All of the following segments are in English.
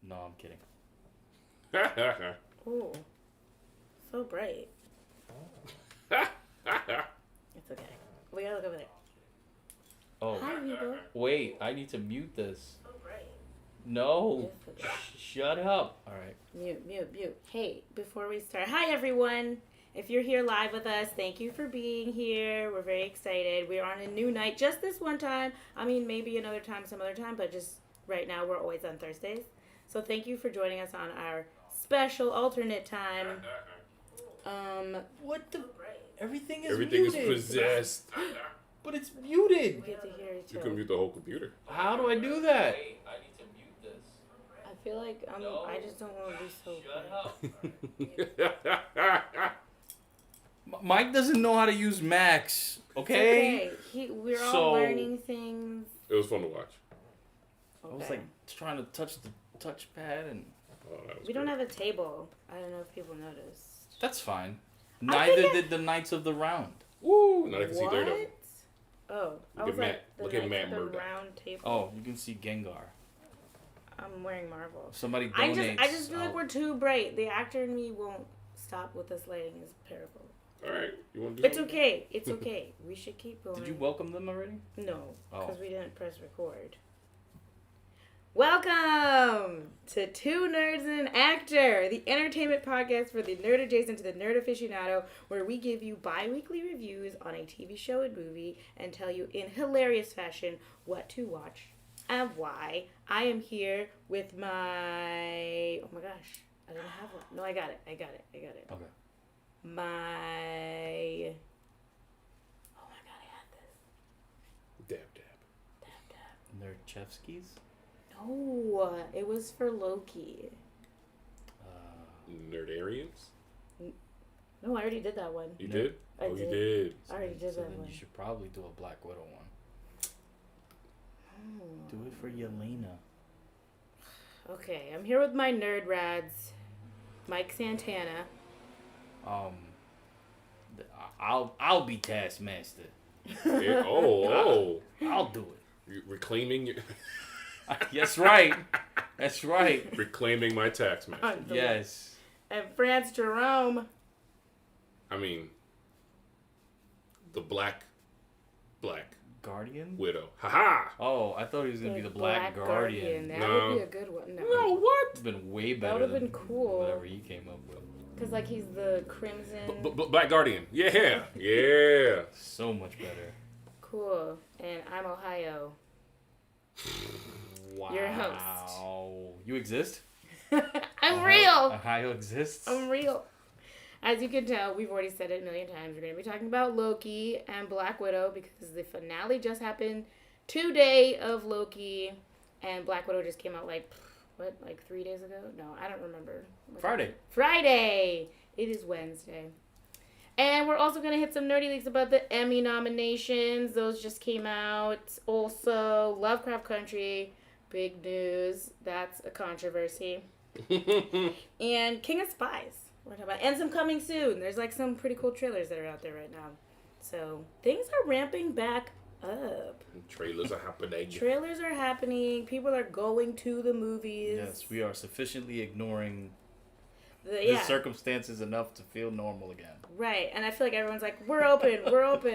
No, I'm kidding. Ooh. So bright. It's okay. We gotta look over there. Oh. Hi, Hugo. Wait, I need to mute this. So bright. No. Yes, it is. Shut up. All right. Mute. Hey, before we start, hi everyone. If you're here live with us, thank you for being here. We're very excited. We're on a new night just this one time. I mean, maybe another time, some other time, but just right now we're always on Thursdays. So thank you for joining us on our special alternate time. What the? Everything is Everything muted. is possessed. But it's muted. We get to hear each You other. can mute the whole computer. How do I do that? Wait, I need to mute this. I feel like I just don't want to be so Shut up. Mike doesn't know how to use Macs. Okay. We're all learning things. It was fun to watch. I was like trying to touch the touchpad and. Oh, that was We don't have a table. I don't know if people noticed. That's fine. I Neither think did the Knights of the Round. Woo! Now I can see What? Daredevil. Oh, I Look was at like Matt- the look at Knights Matt of the Murdock. round table. Oh, you can see Gengar. I'm wearing Marvel. If somebody I donates. just feel like we're too bright. The actor in me won't stop with this lighting. Is terrible. All right, you want to do It's something? okay. It's okay. We should keep going. Did you welcome them already? No, because Oh. we didn't press record. Welcome to Two Nerds and an Actor, the entertainment podcast for the nerd adjacent to the nerd aficionado, where we give you bi-weekly reviews on a TV show and movie and tell you in hilarious fashion what to watch and why. I am here with my... Oh my gosh. I didn't have one. No, I got it. Okay. My... Oh my god, I had this. Dab. Nerdchevskis? No, it was for Loki. Nerdarians? No, I already did that one. You No. did? I Oh, did. you did. I already did So that then one. you should probably do a Black Widow one. Oh. Do it for Yelena. Okay, I'm here with my nerd rads, Mike Santana. I'll be Taskmaster. Yeah, oh. I'll do it. You reclaiming your... That's right. That's right. reclaiming my tax man. Yes. And France Jerome. I mean, the black Guardian? widow. Ha Oh, I thought he was gonna be the Black Guardian. That No. would be a good one. No, what? It's been way better. would've than been cool. Whatever he came up with. Because, like, he's the crimson. Black Guardian. Yeah. Yeah. So much better. Cool. And I'm Ohio. Wow. Your host. You exist? I'm real. Ohio exists? I'm real. As you can tell, we've already said it a million times. We're going to be talking about Loki and Black Widow because the finale just happened today of Loki, and Black Widow just came out like 3 days ago? No, I don't remember. Friday! It is Wednesday. And we're also going to hit some nerdy leaks about the Emmy nominations. Those just came out. Also, Lovecraft Country, big news. That's a controversy. And King of Spies. We're talking about, and some coming soon. There's like some pretty cool trailers that are out there right now. So things are ramping back up. Trailers are happening. Trailers are happening. People are going to the movies. Yes, we are sufficiently ignoring The circumstances enough to feel normal again. Right. And I feel like everyone's like, we're open.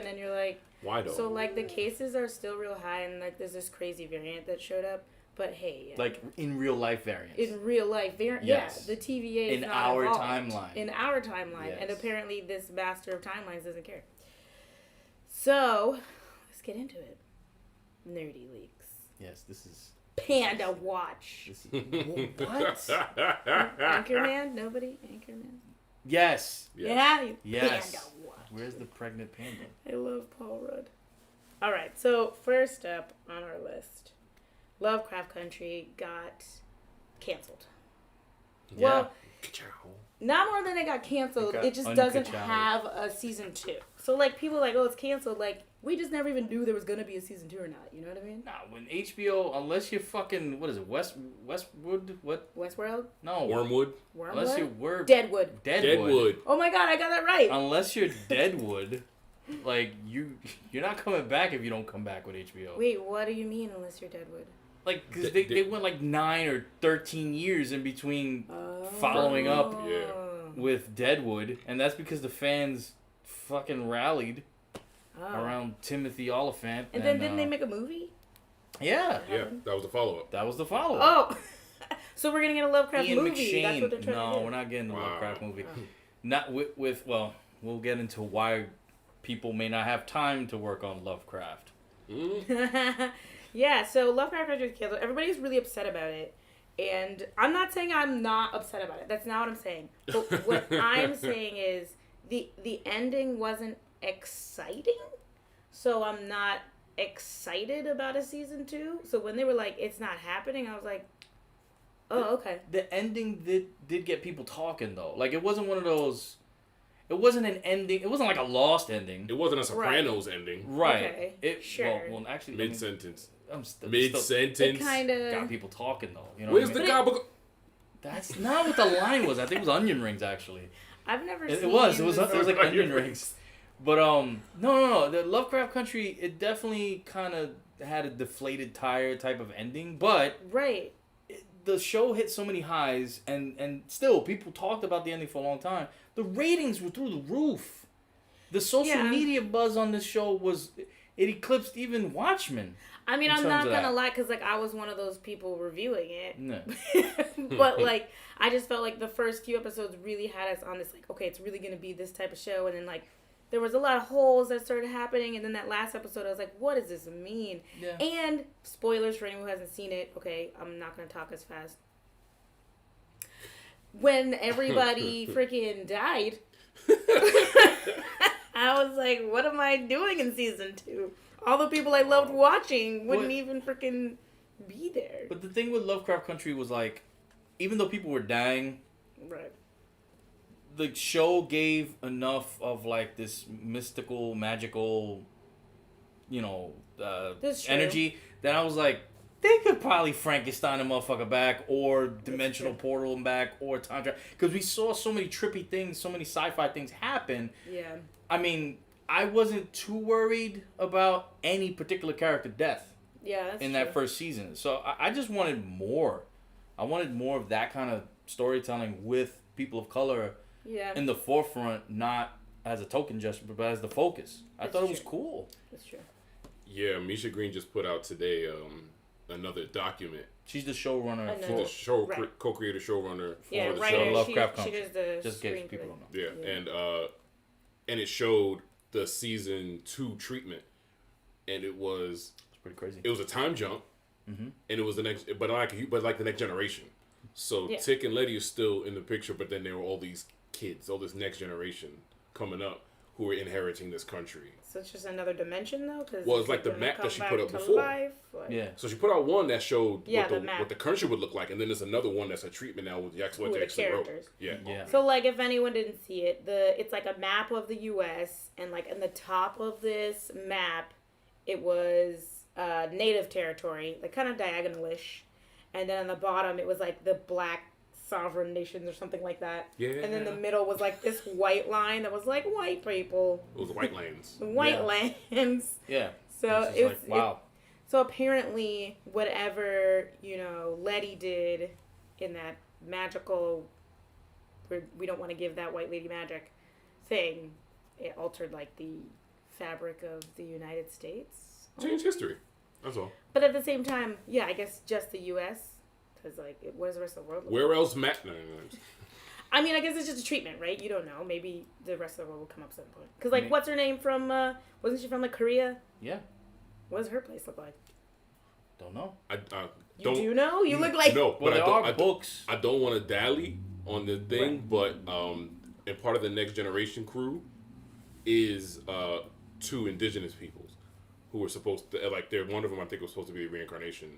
And you're like, Why though? so like the cases are still real high, and like there's this crazy variant that showed up. But hey, Like in real life variants. in real life, Yes. yeah, the TVA is In not our involved. timeline. In our timeline, and Yes. apparently this master of timelines doesn't care. So let's get into it. Nerdy leaks. Yes, this is Panda Watch. what? Anchorman? Nobody? Anchorman? Yes. Yeah. Yes. Panda Watch. Where's the pregnant panda? I love Paul Rudd. All right. So first up on our list, Lovecraft Country got canceled. Yeah. Well, not more than it got canceled. It It got just doesn't unka-chowed. have a season 2. So like people are like, oh, it's canceled. Like we just never even knew there was gonna be a season 2 or not. You know what I mean? Nah, when HBO, unless you're fucking, what is it, Westwood? What? Westworld, No. Wormwood. Unless you're Deadwood. Deadwood. Oh my god, I got that right. Unless you're Deadwood, like you're not coming back if you don't come back with HBO. Wait, what do you mean? Unless you're Deadwood? Like, because they went like 9 or 13 years in between following up Yeah. with Deadwood, and that's because the fans fucking rallied around Timothy Oliphant. And then didn't they make a movie? Yeah. Yeah, that was the follow-up. That was the follow-up. Oh, so we're gonna get a Lovecraft Ian movie. McShane. That's what they're trying to do. No, we're not getting a Wow. Lovecraft movie. Not with well, we'll get into why people may not have time to work on Lovecraft. Yeah, so Lovecraft Country was canceled. Everybody's really upset about it. And I'm not saying I'm not upset about it. That's not what I'm saying. But what I'm saying is the ending wasn't exciting. So I'm not excited about a season 2. So when they were like, it's not happening, I was like, oh, okay. The ending did get people talking, though. Like, it wasn't one of those... It wasn't an ending. It wasn't like a lost ending. It wasn't a Sopranos ending. Right. Okay, It, sure. Well, actually... Mid-sentence. I'm still Mid-sentence. It kind got of... people talking, though. You know Where's what I the mean? gobble? That's not what the line was. I think it was onion rings, actually. I've never It seen... was. It was like Onion onion rings. rings. But, no. The Lovecraft Country, it definitely kind of had a deflated tire type of ending. But... Right. The show hit so many highs, and still, people talked about the ending for a long time. The ratings were through the roof. The social media buzz on this show it eclipsed even Watchmen. I mean, in I'm terms not of gonna that. lie, because, like, I was one of those people reviewing it. No. But, like, I just felt like the first few episodes really had us on this, like, okay, it's really gonna be this type of show. And then, like, there was a lot of holes that started happening. And then that last episode, I was like, what does this mean? Yeah. And, spoilers for anyone who hasn't seen it. Okay, I'm not gonna talk as fast. When everybody freaking died... I was like, what am I doing in season 2? All the people I loved watching wouldn't even freaking be there. But the thing with Lovecraft Country was, like, even though people were dying, Right. the show gave enough of, like, this mystical, magical, you know, That's true. energy that I was like, they could probably Frankenstein a motherfucker back, or dimensional portal him back, or time travel. Because we saw so many trippy things, so many sci-fi things happen. Yeah. I mean, I wasn't too worried about any particular character death Yeah, that's in true. that first season. So I just wanted more. I wanted more of that kind of storytelling with people of color Yeah. in the forefront, not as a token gesture, but as the focus. I That's thought it was true. cool. That's true. Yeah, Misha Green just put out today another document. She's the showrunner I know. for... The show Right. co-creator showrunner for Yeah, the writer. show. Lovecraft she Country. does the Just in case screenplay. people don't know. Yeah, Yeah. and it showed the season 2 treatment, and it was It's pretty crazy. a time jump, and it was the next, but like the next generation. So Yeah. Tick and Letty is still in the picture, but then there were all these kids, all this next generation coming up who were inheriting this country. So it's just another dimension, though? Cause Well, it's like the gonna map that come she back put up to before. life? Like, Yeah. So she put out one that showed Yeah, what the map. what the country would look like, and then there's another one that's a treatment now with what Who are they the actually wrote. characters. Yeah. Yeah. So, like, if anyone didn't see it, it's like a map of the U.S., and, like, in the top of this map, it was native territory, like, kind of diagonal-ish. And then on the bottom, it was, like, the black sovereign nations or something like that. Yeah. And then the middle was, like, this white line that was, like, white people. It was the White Lands. White Yeah. lands. Yeah. So, It's just like, wow. so apparently, whatever, Letty did in that magical, we don't want to give that white lady magic thing, it altered, like, the fabric of the United States. Change history. That's all. But at the same time, yeah, I guess just the U.S., because, like, what does the rest of the world look like? Where else, Matt? No. I mean, I guess it's just a treatment, right? You don't know. Maybe the rest of the world will come up at some point. Because, like, May- what's her name from, wasn't she from, like, Korea? Yeah. What does her place look like? Don't know. I You don't. do know? You look like... No, Well, but there I are don't. books. I don't want to dally on the thing, but and part of the Next Generation crew is 2 indigenous peoples who were supposed to, like, they're one of them. I think was supposed to be the reincarnation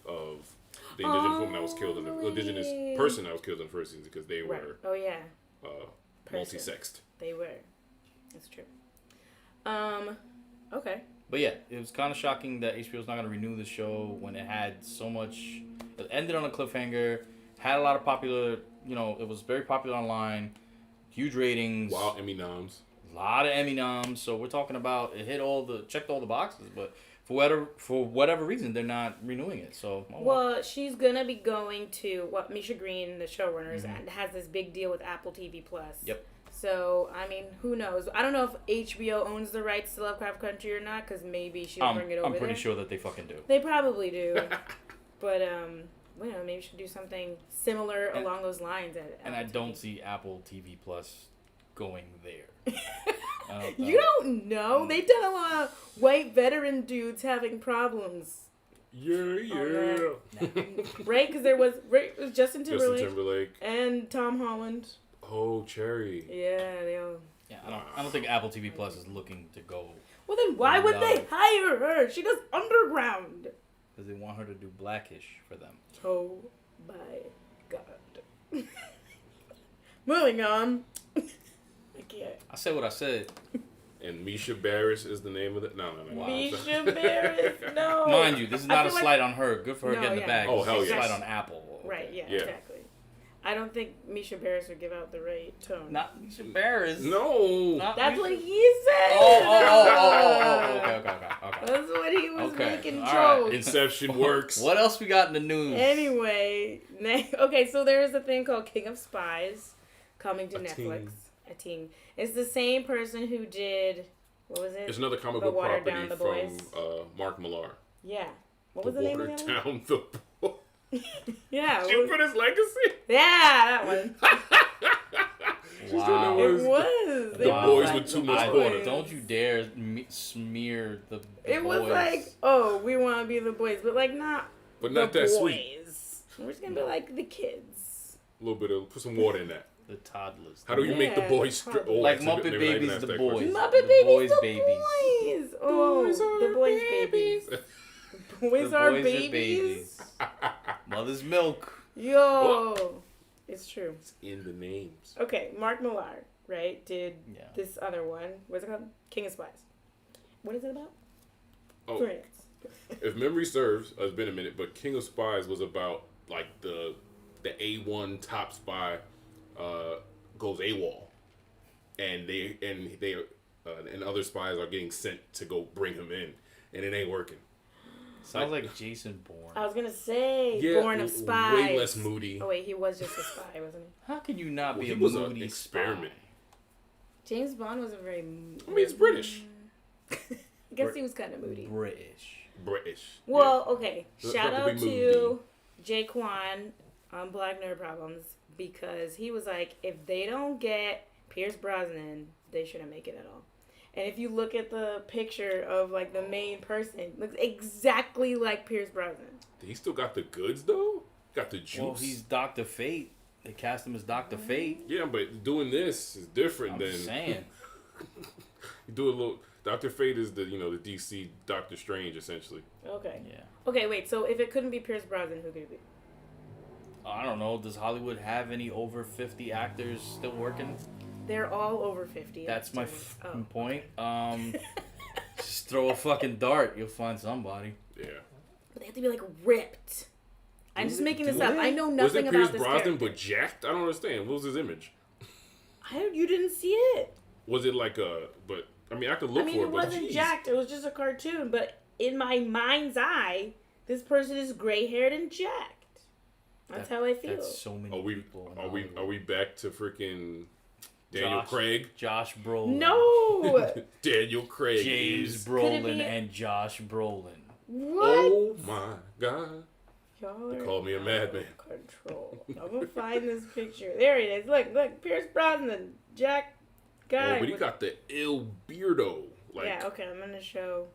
of the indigenous woman that was killed in the indigenous really? person that was killed in the first season because they Right. were Oh, yeah. Person. multi-sexed. They were. That's true. Okay. But yeah, it was kind of shocking that HBO's not going to renew the show when it had so much. It ended on a cliffhanger, had a lot of popular, it was very popular online, huge ratings, Wow, Emmy noms. a lot of Emmy noms. So we're talking about it checked all the boxes. But for whatever reason they're not renewing it. So well, she's gonna be going to Misha Green, the showrunners, and has this big deal with Apple TV Plus. Yep. So I mean, who knows? I don't know if HBO owns the rights to Lovecraft Country or not, because maybe she'll bring it over. I'm pretty sure that they fucking do. They probably do, but maybe we should do something similar along those lines. And I don't see Apple TV Plus going there. You don't know. They've done a lot of white veteran dudes having problems. Yeah. Right? Because it was Justin Timberlake and Tom Holland. Oh, Cherry. Yeah, they all. Yeah, I don't think Apple TV Plus is looking to go. Well, then why would they hire her? She does Underground. Because they want her to do Blackish for them. Oh my God. Moving on. I can't. I said what I said. And Misha Barris is the name of it. No. Wow. Misha Barris, no. Mind you, this is not a slight on her. Good for her getting the bag. Oh, hell it's yes. a slight on Apple. Okay. Right, yeah, exactly. I don't think Misha Barris would give out the right tone. Not Misha Barris. No. That's what he said. Oh, okay. That's what he was making jokes. Right. Inception works. What else we got in the news? Anyway, okay, so there is a thing called King of Spies coming to Netflix. A ting. It's the same person who did, what was it? It's another comic book property from Mark Millar. Yeah. What was the name of that one? Down the Boy. Yeah. Jupiter's Legacy? Yeah, that one. Wow. It was. The Boys with Too Much Water. Don't you dare smear the It boys. was like, oh, we want to be the boys, but like not that boys. sweet. We're just going to be like the kids. A little bit of, put some water in that. The toddlers. How do you make the boys like Muppet Babies, the boys. Muppet Babies, the boys. Oh, the boys' babies. Boys are babies. Mother's milk. Yo. It's true. It's in the names. Okay, Mark Millar, right, did this other one. What's it called? King of Spies. What is it about? Oh, if memory serves, it's been a minute, but King of Spies was about like the A1 top spy goes AWOL, and and other spies are getting sent to go bring him in, and it ain't working. Sounds like Jason Bourne. I was gonna say Born of Spies. Way less moody. Oh wait, he was just a spy, wasn't he? How can you not be a was moody an experiment? Spy? James Bond wasn't very. I mean, it's British. I guess he was kind of moody. British. Well, okay. Shout out to Jay Kwan on Black Nerd Problems, because he was like, if they don't get Pierce Brosnan, they shouldn't make it at all. And if you look at the picture of like the main person, it looks exactly like Pierce Brosnan. He still got the goods though. Got the juice. Well, he's Dr. Fate. They cast him as Dr. Fate. Yeah, but doing this is different than saying. You do a little. Dr. Fate is the the DC Doctor Strange essentially. Okay. Yeah. Okay, wait. So if it couldn't be Pierce Brosnan, who could it be? I don't know. Does Hollywood have any over 50 actors still working? They're all over 50. That's my point. Just throw a fucking dart. You'll find somebody. Yeah. But they have to be like ripped. I'm just making this up. I know nothing about this Was it Pierce Brosnan character. but jacked? I don't understand. What was his image? You didn't see it. Was it like a? But I mean, I could look for it. It wasn't jacked. It was just a cartoon. But in my mind's eye, this person is gray haired and jacked. That's how I feel. That's so many people. Are we back to freaking Daniel Craig? Josh Brolin. No. Daniel Craig. James Brolin and Josh Brolin. What? Oh my God. Y'all call me a madman. Control. I'm gonna find this picture. There it is. Look, Pierce Brosnan, Jack guy. Oh, but he got the ill beardo. Like, yeah. Okay, I'm gonna show.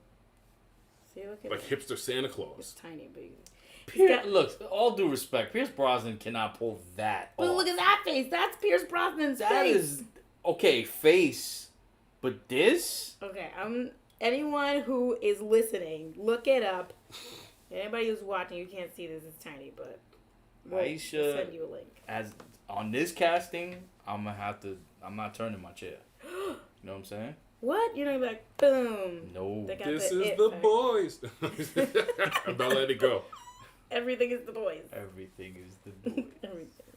See, look at like hipster Santa Claus. It's tiny, big. Look, all due respect, Pierce Brosnan cannot pull that But off. look at that face. That's Pierce Brosnan's That face. is okay, face. But this? Okay, anyone who is listening, look it up. Anybody who's watching, you can't see this. It's tiny, but we'll send you a link. As on this casting, I'm not turning my chair. You know what I'm saying? What? You're not gonna be like, boom. No. This is the boys. I'm about to let it go. Everything is the boys. Everything is the boys. Everything.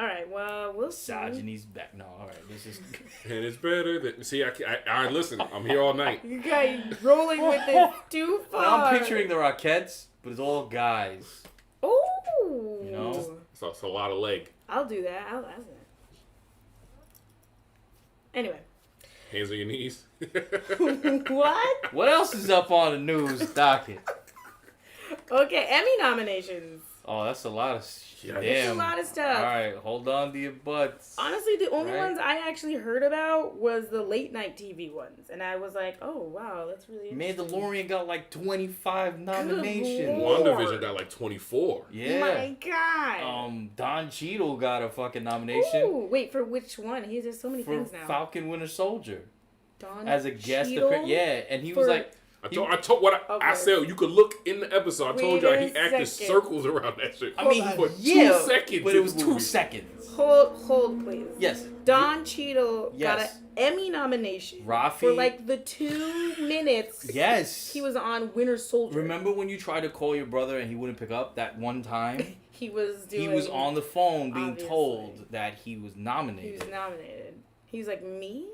All right, well, we'll see. Misogyny's back. No, all right. This is. And it's better than... See, I listen. I'm here all night. You guys rolling with this too far. I'm picturing the Rockettes, but it's all guys. Oh. You know? So it's a lot of leg. I'll do that. I'll ask that. Anyway. Hands on your knees. What? What else is up on the news docket? Okay, Emmy nominations. Oh, that's a lot of shit. That's It's a Damn. lot of stuff. All right, hold on to your butts. Honestly, the only Right. ones I actually heard about was the late night TV ones, and I was like, "Oh wow, that's really interesting." Mandalorian got like 25 nominations. Lord. WandaVision got like 24. Yeah. My God. Don Cheadle got a fucking nomination Ooh, wait, for which one? There's so many for things now. Falcon Winter Soldier Don as a guest Cheadle? appearance. Yeah, and he was For- like, I told what I Okay. said. You could look in the episode. I told Wait y'all a he acted second. circles around that shit. I mean, for yeah, 2 seconds. but in it was the 2 movie. seconds. Hold, please. Yes. Don Cheadle got Yes. an Emmy nomination Rafi. for like the 2 minutes. Yes. He was on Winter Soldier. Remember when you tried to call your brother and he wouldn't pick up that one time? He was doing. He was on the phone being obviously. told that he was He nominated. was nominated. He was like, me?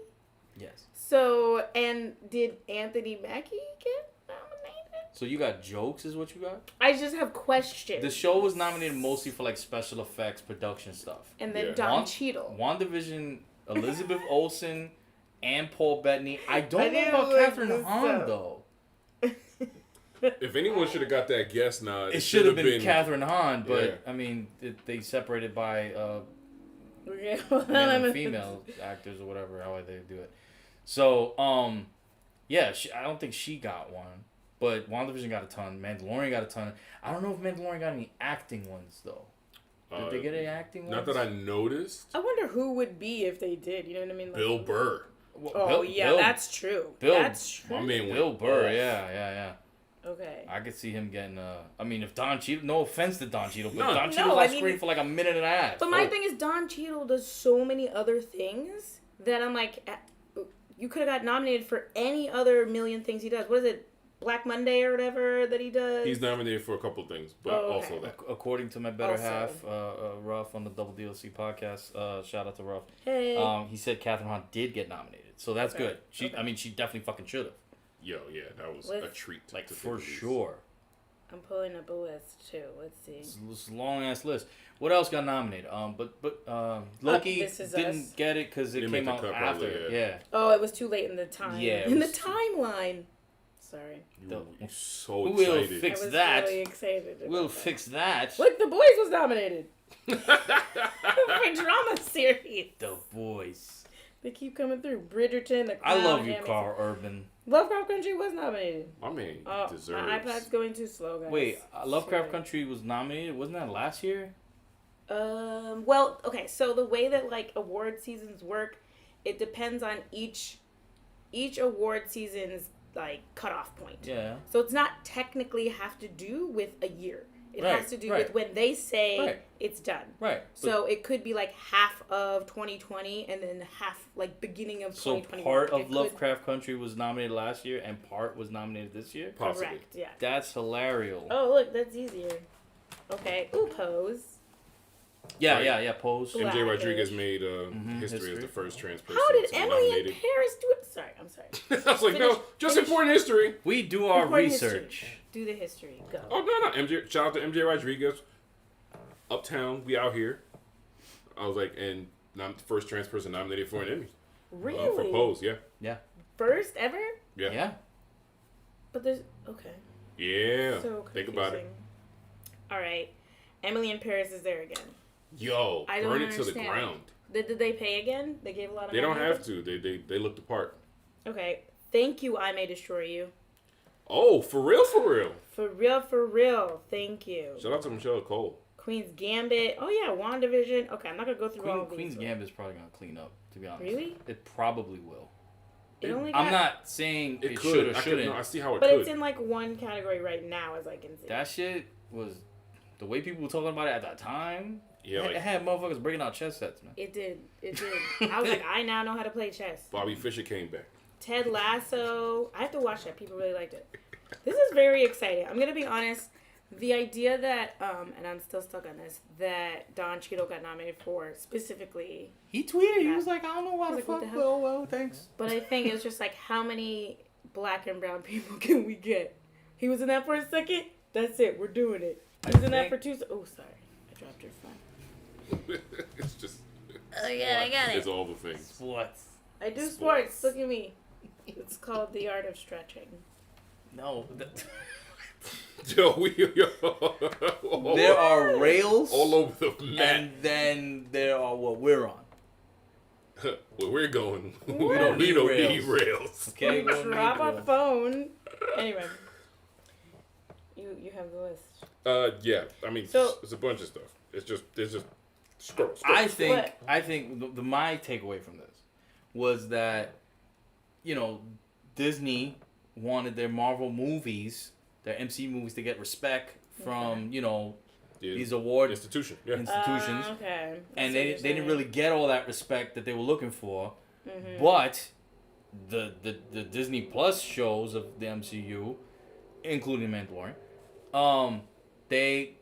Yes. So, and did Anthony Mackie get nominated? So you got jokes is what you got? I just have questions. The show was nominated mostly for like special effects, production stuff. And then Yeah. Don Cheadle. WandaVision, Elizabeth Olsen, and Paul Bettany. I don't I know didn't about look Catherine this Hahn up. though. If anyone should have got that guest nod, It should have been been Catherine Hahn, but Yeah. I mean, they separated by Okay, male and female actors or whatever, how they do it. So, yeah, I don't think she got one, but WandaVision got a ton. Mandalorian got a ton. I don't know if Mandalorian got any acting ones though. Did they get any acting ones? Not that I noticed. I wonder who would be if they did. You know what I mean? Like, Bill Burr. Well, Oh, yeah, that's true. Bill- That's true. My man Bill went Burr. off. Yeah. Okay. I could see him getting. I mean, if Don Cheadle. No offense to Don Cheadle, but No. Don Cheadle No, was I on mean- screen for like a minute and a half. But my thing is, Don Cheadle does so many other things that I'm like, you could have got nominated for any other million things he does. What is it? Black Monday or whatever that he does? He's nominated for a couple of things, but Oh, okay. also that. According to my better Also. half, Ruff on the Double DLC podcast. Shout out to Ruff. Hey. He said Catherine Hahn did get nominated, so that's Okay. good. She, Okay. I mean, she definitely fucking should have, Yo, yeah, that was Let's- a treat. like to say for the least. sure. I'm pulling up a list too. Let's see. It's a long ass list. What else got nominated? Loki This Is didn't Us. get it because it Didn't make came the out cut after. probably, Yeah. Oh, it was too late in the time. Yeah, it in the was- timeline. Sorry. You were so Who will excited. fix I was that? really excited. about We'll that. fix that. Look, The Boys was nominated for drama series. The Boys. They keep coming through. Bridgerton, The I Crown, love you, Handmaid's Carl Urban. Lovecraft Country was nominated. My man Oh, deserves. my iPad's going too slow, guys. Wait, Lovecraft Sorry. Country was nominated. Wasn't that last year? Well, okay, so the way that like award seasons work, it depends on each award season's like cutoff point. Yeah. So it's not technically have to do with a year. It Right, has to do right. with when they say Right. it's done. Right. So it could be like half of 2020 and then half like beginning of So 2021. part It of could- Lovecraft Country was nominated last year, and part was nominated this year. Possibly. Correct, yeah. That's hilarious. Oh, look, that's easier. Okay, ooh, Pose. Yeah, Right. yeah, Pose. Black. MJ Rodriguez made Mm-hmm. history as history. the first trans person How did to be Emily nominated. in Paris do it? Sorry, I'm sorry. I was like, no, Finish- just finish. important history. We do our Important research. history. Do the history. Go. Oh no, MJ. Shout out to MJ Rodriguez. Uptown, we out here. I was like, and I'm the first trans person nominated for an Emmy. Really? For Pose, yeah. Yeah. First ever? Yeah. Yeah. But there's okay. Yeah. So Think about it. confusing. All right, Emily in Paris is there again. Yo, I don't burn it to the understand. ground. Did they pay again? They gave a lot of They don't money? have to. They look the part. Okay. Thank you, I May Destroy You. Oh, for real, for real. For real, for real. Thank you. Shout out to Michelle Cole. Queen's Gambit. Oh yeah, WandaVision. Okay, I'm not gonna go through all of Queen's these. Gambit's probably gonna clean up. To be honest. Really? It probably will. It only got, I'm not saying It it could. should or I could. shouldn't. No, I see how it but could. it's in like one category right now, as I can see. That shit was the way people were talking about it at that time. Yeah, it like had motherfuckers breaking out chess sets, man. It did. It did. I was like, I now know how to play chess. Bobby Fischer came back. Ted Lasso. I have to watch that. People really liked it. This is very exciting. I'm gonna be honest. The idea that, and I'm still stuck on this, that Don Cheadle got nominated for specifically. He tweeted. He was like, I don't know why the fuck. Well, thanks. But I think it's just like, how many black and brown people can we get? He was in that for a second. That's it. We're doing it. He was in that for 2 seconds. Oh, sorry. I dropped your phone. It's just. Oh, yeah, I got it. It's all the things. Sports. I do sports. Look at me. It's called the art of stretching. No. There are rails all over the map. And then there are what we're on. Where we're going, we don't need rails. Okay, you drop a phone. Anyway, you have the list. Yeah. I mean, so, it's a bunch of stuff. It's just scroll. I think my takeaway from this was that, Disney wanted their Marvel movies, their MC movies, to get respect from these award institutions. Okay. And they didn't really get all that respect that they were looking for. Mm-hmm. But the Disney Plus shows of the MCU, including Mandalorian, they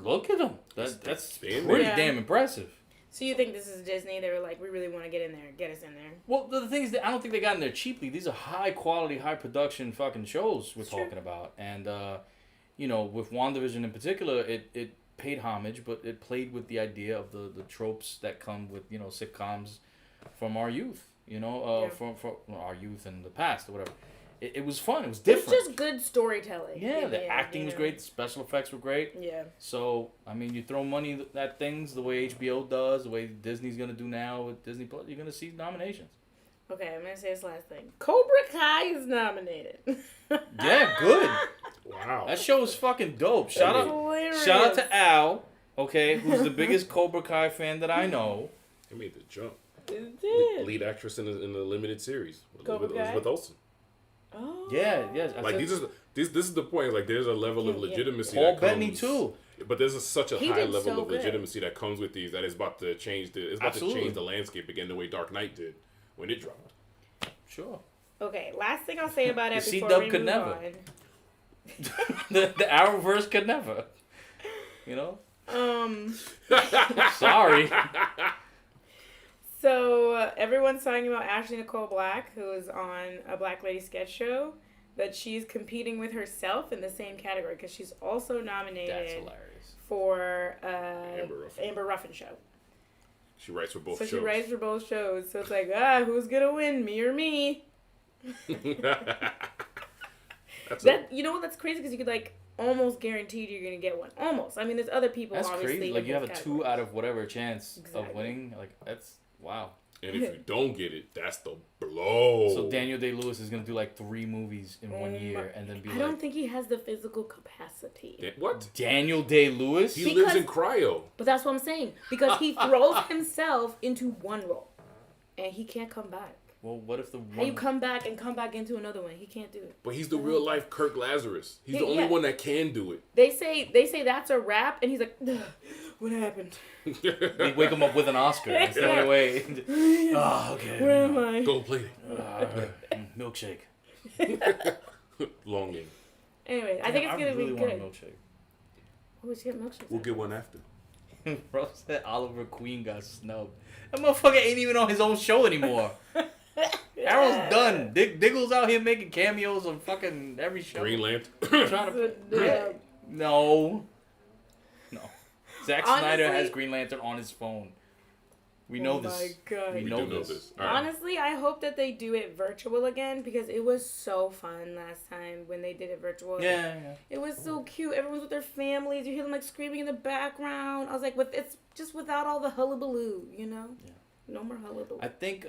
look at them. That's pretty damn impressive. So you think this is Disney? They were like, we really want to get in there, get us in there. Well, the thing is that I don't think they got in there cheaply. These are high quality, high production fucking shows we're talking about. And, with WandaVision in particular, it paid homage, but it played with the idea of the tropes that come with, sitcoms from our youth, from our youth in the past or whatever. It was fun. It was different. It's just good storytelling. Yeah, the acting was great. The special effects were great. Yeah. So, I mean, you throw money at things the way HBO does, the way Disney's going to do now with Disney Plus, you're going to see nominations. Okay, I'm going to say this last thing. Cobra Kai is nominated. Yeah, good. Wow. That show is fucking dope. Shout out to Al, okay, who's the biggest Cobra Kai fan that I know. He made the jump. It did. Lead actress in the limited series. Cobra Kai? Elizabeth Olsen. Oh. Yeah. This is the point. Like, there's a level of legitimacy. Paul that Bettany comes, too. But there's such a high level of good. legitimacy that comes with these that is about to change the landscape again, the way Dark Knight did when it dropped. Sure. Okay, last thing I'll say about it The before C-dub we could move never. on. the Arrowverse could never. Sorry. So everyone's talking about Ashley Nicole Black, who is on a Black Lady sketch show, that she's competing with herself in the same category because she's also nominated. That's hilarious. For Amber Ruffin show. She writes for both shows. So she writes for both shows. So it's like, who's gonna win, me or me? You know what? That's crazy because you could almost guaranteed you're gonna get one. Almost. I mean, there's other people. That's obviously crazy. Like you have a categories. 2 out of whatever chance of winning. Like that's wow. And if you don't get it, that's the blow. So Daniel Day-Lewis is gonna do 3 movies in 1 year and then be I don't think he has the physical capacity. What? Daniel Day-Lewis? He lives in cryo. But that's what I'm saying. Because he throws himself into one role. And he can't come back. Well, what if the one... How you come back into another one? He can't do it. But he's the real life Kirk Lazarus. He's the only one that can do it. They say that's a wrap, and he's like, what happened? They wake him up with an Oscar. That's the only way. Okay. Where am I? Gold plating. Milkshake. Long game. Anyway, I think it's going to be good. Want a milkshake. Oh, we should get milkshakes. We'll get one after. Bro said Oliver Queen got snubbed. That motherfucker ain't even on his own show anymore. Arrow's done. Diggle's out here making cameos on fucking every show. Green Lantern. Trying to... No. Zack Snyder has Green Lantern on his phone. We know this. Oh my God. We know this. Right. Honestly, I hope that they do it virtual again because it was so fun last time when they did it virtual. Yeah. It was so cute. Everyone's with their families. You hear them screaming in the background. I was like, it's just without all the hullabaloo, Yeah. No more hullabaloo. I think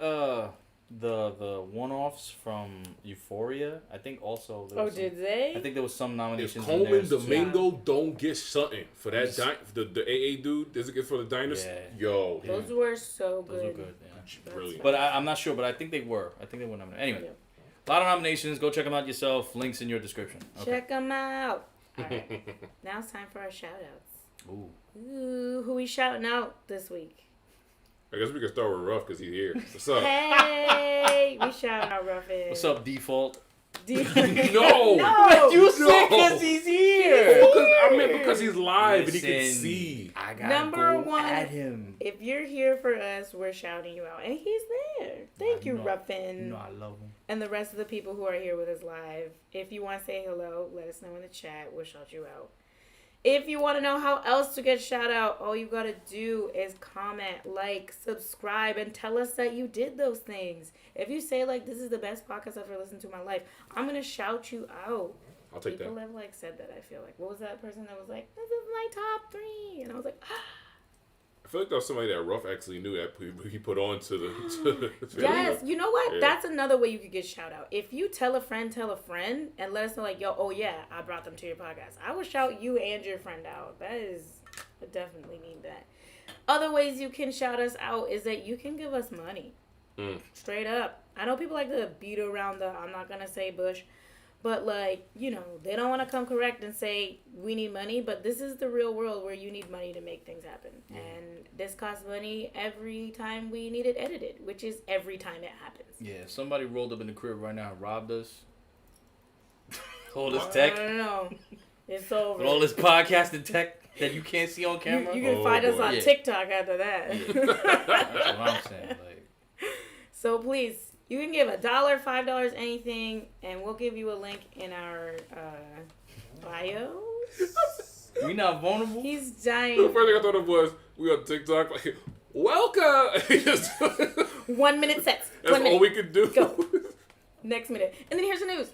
the one-offs from Euphoria, I think also... Did they? I think there was some nominations if Coleman Domingo don't get something for that the AA dude, does it get for the diners? Yeah. Yo. Those were so good. Those were good, yeah. Brilliant. But I'm not sure, but I think they were. nominated. Anyway, a lot of nominations. Go check them out yourself. Links in your description. Okay. Check them out. All right. Now it's time for our shout-outs. Ooh, who we shouting out this week? I guess we can start with Ruff because he's here. What's up? Hey, we shout out Ruffin. What's up, Default? No. No. You said because he's here. I meant because he's live and he can Listen, see. I gotta Number go one, at him. if you're here for us, we're shouting you out. And he's there. Thank you, know, Ruffin. You know I love him. And the rest of the people who are here with us live. If you want to say hello, let us know in the chat. We'll shout you out. If you want to know how else to get shout out, all you got to do is comment, like, subscribe, and tell us that you did those things. If you say, like, this is the best podcast I've ever listened to in my life, I'm going to shout you out. I'll take People that. have, like, said that, I feel like. What was that person that was like, this is my top 3? And I was like, I feel like there was somebody that Ruff actually knew that he put on to the yes, you know what? Yeah. That's another way you could get shout out. If you tell a friend, and let us know, like, yo, oh yeah, I brought them to your podcast. I will shout you and your friend out. That is, I definitely need that. Other ways you can shout us out is that you can give us money. Straight up. I know people like to beat around the, I'm not going to say bush, but like, you know, they don't want to come correct and say we need money, but this is the real world where you need money to make things happen. And this costs money every time we need it edited, which is every time it happens. Yeah, if somebody rolled up in the crib right now and robbed us, all this tech, No. It's over. with all this podcasting tech that you can't see on camera. You can find us on Yeah. TikTok after that. Yeah. That's what I'm saying. Like, So please, you can give $1, $5, anything, and we'll give you a link in our bio. we not vulnerable. He's The dying. first thing I thought of was we on TikTok like, welcome. That's 1 minute sets. 1 all minute. we could do. Go. Next minute. And then here's the news.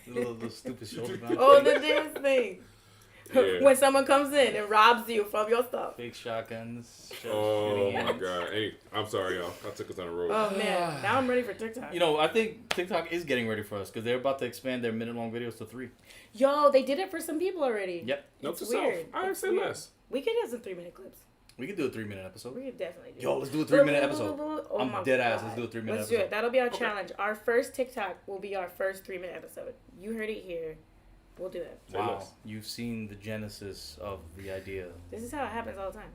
little stupid shoulder bounce. Oh, the dance thing. Yeah. When someone comes in and robs you from your stuff. Big shotguns. Oh my shenanigans. god. Hey, I'm sorry, y'all. I took us on the road. Oh man, now I'm ready for TikTok. You know, I think TikTok is getting ready for us because they're about to expand their minute-long videos to 3. Yo, they did it for some people already. Yep. Note It's to self. weird. I It's say weird. less. We could have some 3-minute clips. We could do a 3-minute episode. We could definitely do. Yo, let's do a 3-minute episode. Oh I'm my dead ass. God. Let's do a 3-minute Let's do episode. it. That'll be our Okay. challenge. Our first TikTok will be our first 3-minute episode. You heard it here. We'll do it. Say Wow, less. you've seen the genesis of the idea. This is how it happens all the time.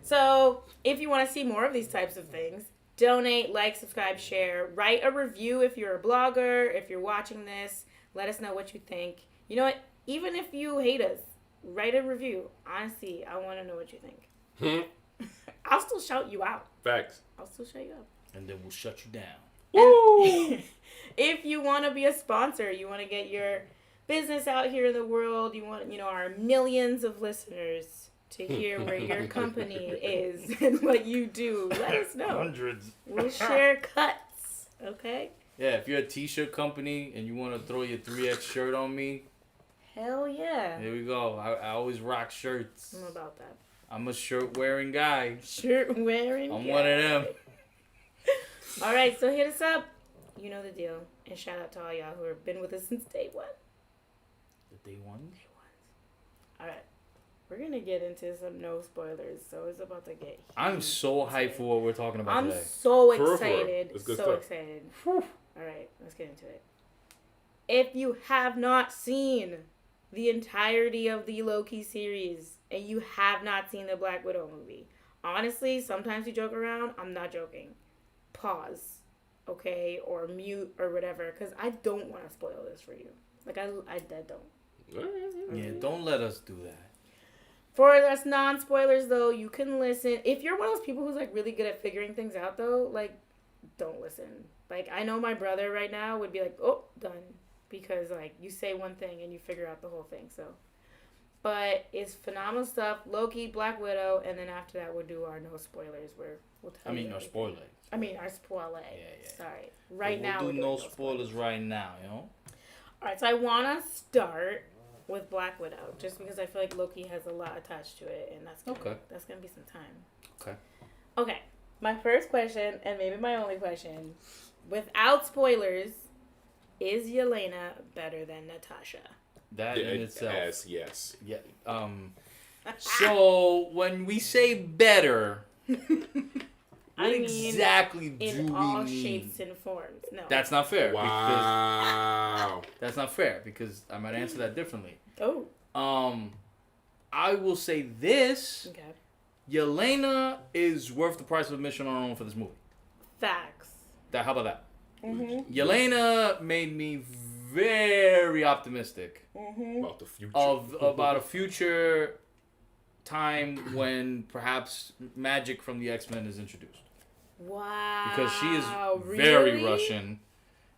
So, if you want to see more of these types of things, donate, like, subscribe, share, write a review if you're a blogger, if you're watching this. Let us know what you think. You know what? Even if you hate us, write a review. Honestly, I want to know what you think. I'll still shout you out. Facts. I'll still shout you out. And then we'll shut you down. Woo! If you want to be a sponsor, you want to get your business out here in the world, you want, our millions of listeners to hear where your company is and what you do, let us know. Hundreds. We'll share cuts, okay? Yeah, if you're a t-shirt company and you want to throw your 3X shirt on me, Hell yeah. here we go. I always rock shirts. I'm about that. I'm a shirt-wearing guy. Shirt wearing. I'm one of them. All right, so hit us up. You know the deal. And shout out to all y'all who have been with us since day one. The day one? All right. We're going to get into some no spoilers, so it's about to get I'm huge. so hyped for what we're talking about I'm today. so For real, for real. excited. It's good So stuff. excited. Whew. All right, let's get into it. If you have not seen the entirety of the Loki series and you have not seen the Black Widow movie, honestly, sometimes you joke around. I'm not joking. Pause, okay, or mute or whatever, because I don't want to spoil this for you. Like, I don't. Yeah, don't let us do that. For us non-spoilers, though, you can listen. If you're one of those people who's, like, really good at figuring things out, though, like, don't listen. Like, I know my brother right now would be like, oh, done. Because, like, you say one thing and you figure out the whole thing, so. But it's phenomenal stuff. Loki, Black Widow, and then after that we'll do our no spoilers where we'll tell you no everything. spoilers. I mean, our spoiler. Yeah. Sorry. Right We'll now do we're doing no spoilers right now, you know? Alright, so I want to start with Black Widow, just because I feel like Loki has a lot attached to it, and that's gonna be some time. Okay. My first question, and maybe my only question, without spoilers, is Yelena better than Natasha? That in itself. Yes. Yeah. So when we say better, what exactly do in we all mean? shapes and forms. No. That's not fair. Wow. Because that's not fair because I might answer that differently. Oh. I will say this. Okay. Yelena is worth the price of admission on her own for this movie. Facts. How about that? Yelena made me very optimistic About the future. about a future time when perhaps magic from the X-Men is introduced. Wow. Because she is very Russian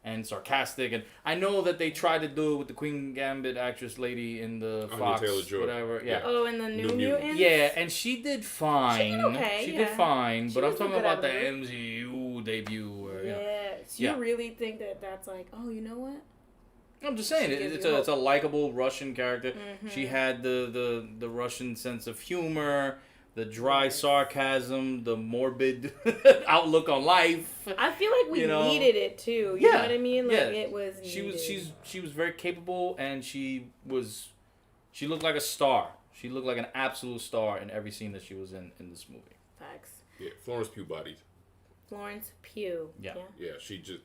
and sarcastic, and I know that they tried to do it with the Queen Gambit actress lady in the Fox, whatever. Yeah. Oh, and the New Mutants? Yeah, and she did fine. She did okay, She did fine, but I'm talking about the actor. MCU debut. So you really think that that's like, oh, you know what? I'm just saying, it's a likable Russian character. She had the Russian sense of humor, the dry sarcasm, the morbid outlook on life. I feel like we needed it too. You know what I mean? Like it was needed. She was very capable, and she looked like a star. She looked like an absolute star in every scene that she was in this movie. Facts. Yeah, Florence Pugh bodied. Florence Pugh. Yeah, she just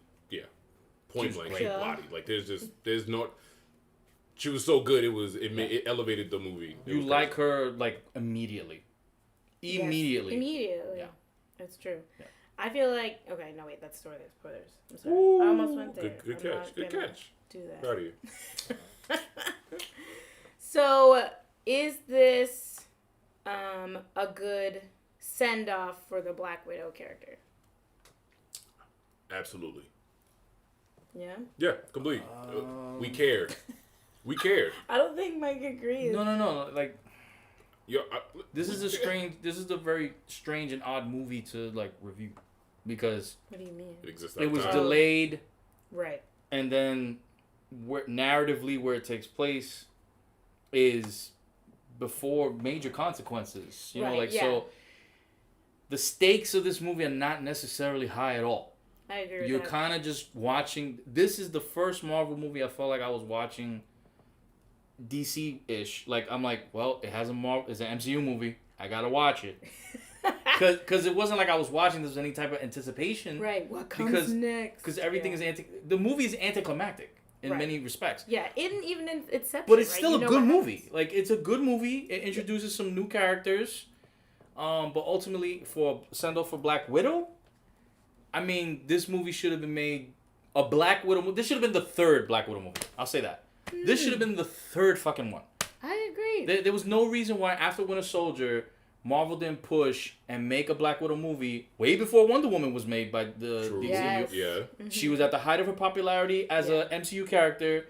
point blank body. Like there's no. She was so good. It elevated the movie. You like her like immediately. Immediately. Yeah. That's true. Yeah. I feel like that's spoilers. I'm sorry. I almost went there. Good catch. Do that. Proud of you. So, is this a good send off for the Black Widow character? Absolutely. Yeah. Yeah, completely. We cared. We cared. I don't think Mike agrees. No. Like. This is a very strange and odd movie to like review, because what do you mean? It was delayed, right? And then narratively where it takes place is before major consequences. You know, so the stakes of this movie are not necessarily high at all. I agree with that. You're kind of just watching. This is the first Marvel movie I felt like I was watching DC-ish. Like, I'm like, well, it's an MCU movie. I gotta watch it. Because it wasn't like I was watching this with any type of anticipation. Right. What comes next? Because everything is the movie is anticlimactic in many respects. Yeah, even in Inception. But it's still a good movie. Like, it's a good movie. It introduces some new characters. But ultimately, for send-off for Black Widow, I mean, this movie should have been made a Black Widow. This should have been the third Black Widow movie. I'll say that. This should have been the third fucking one. I agree. There was no reason why after Winter Soldier, Marvel didn't push and make a Black Widow movie way before Wonder Woman was made by the DCU. Yes. Yeah. Mm-hmm. She was at the height of her popularity as a MCU character.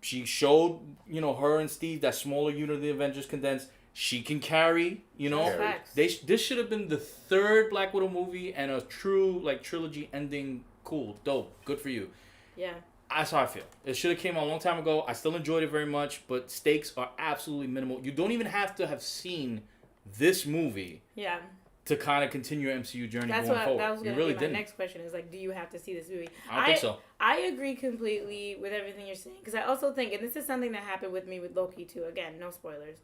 She showed, her and Steve, that smaller unit of the Avengers condensed. She can carry, This should have been the third Black Widow movie and a true, like, trilogy ending. Cool. Dope. Good for you. Yeah. That's how I feel. It should have came out a long time ago. I still enjoyed it very much, but stakes are absolutely minimal. You don't even have to have seen this movie to kind of continue your MCU journey going forward. That was going to be my next question is, like, do you have to see this movie? I don't think so. I agree completely with everything you're saying, because I also think, and this is something that happened with me with Loki too, again, no spoilers,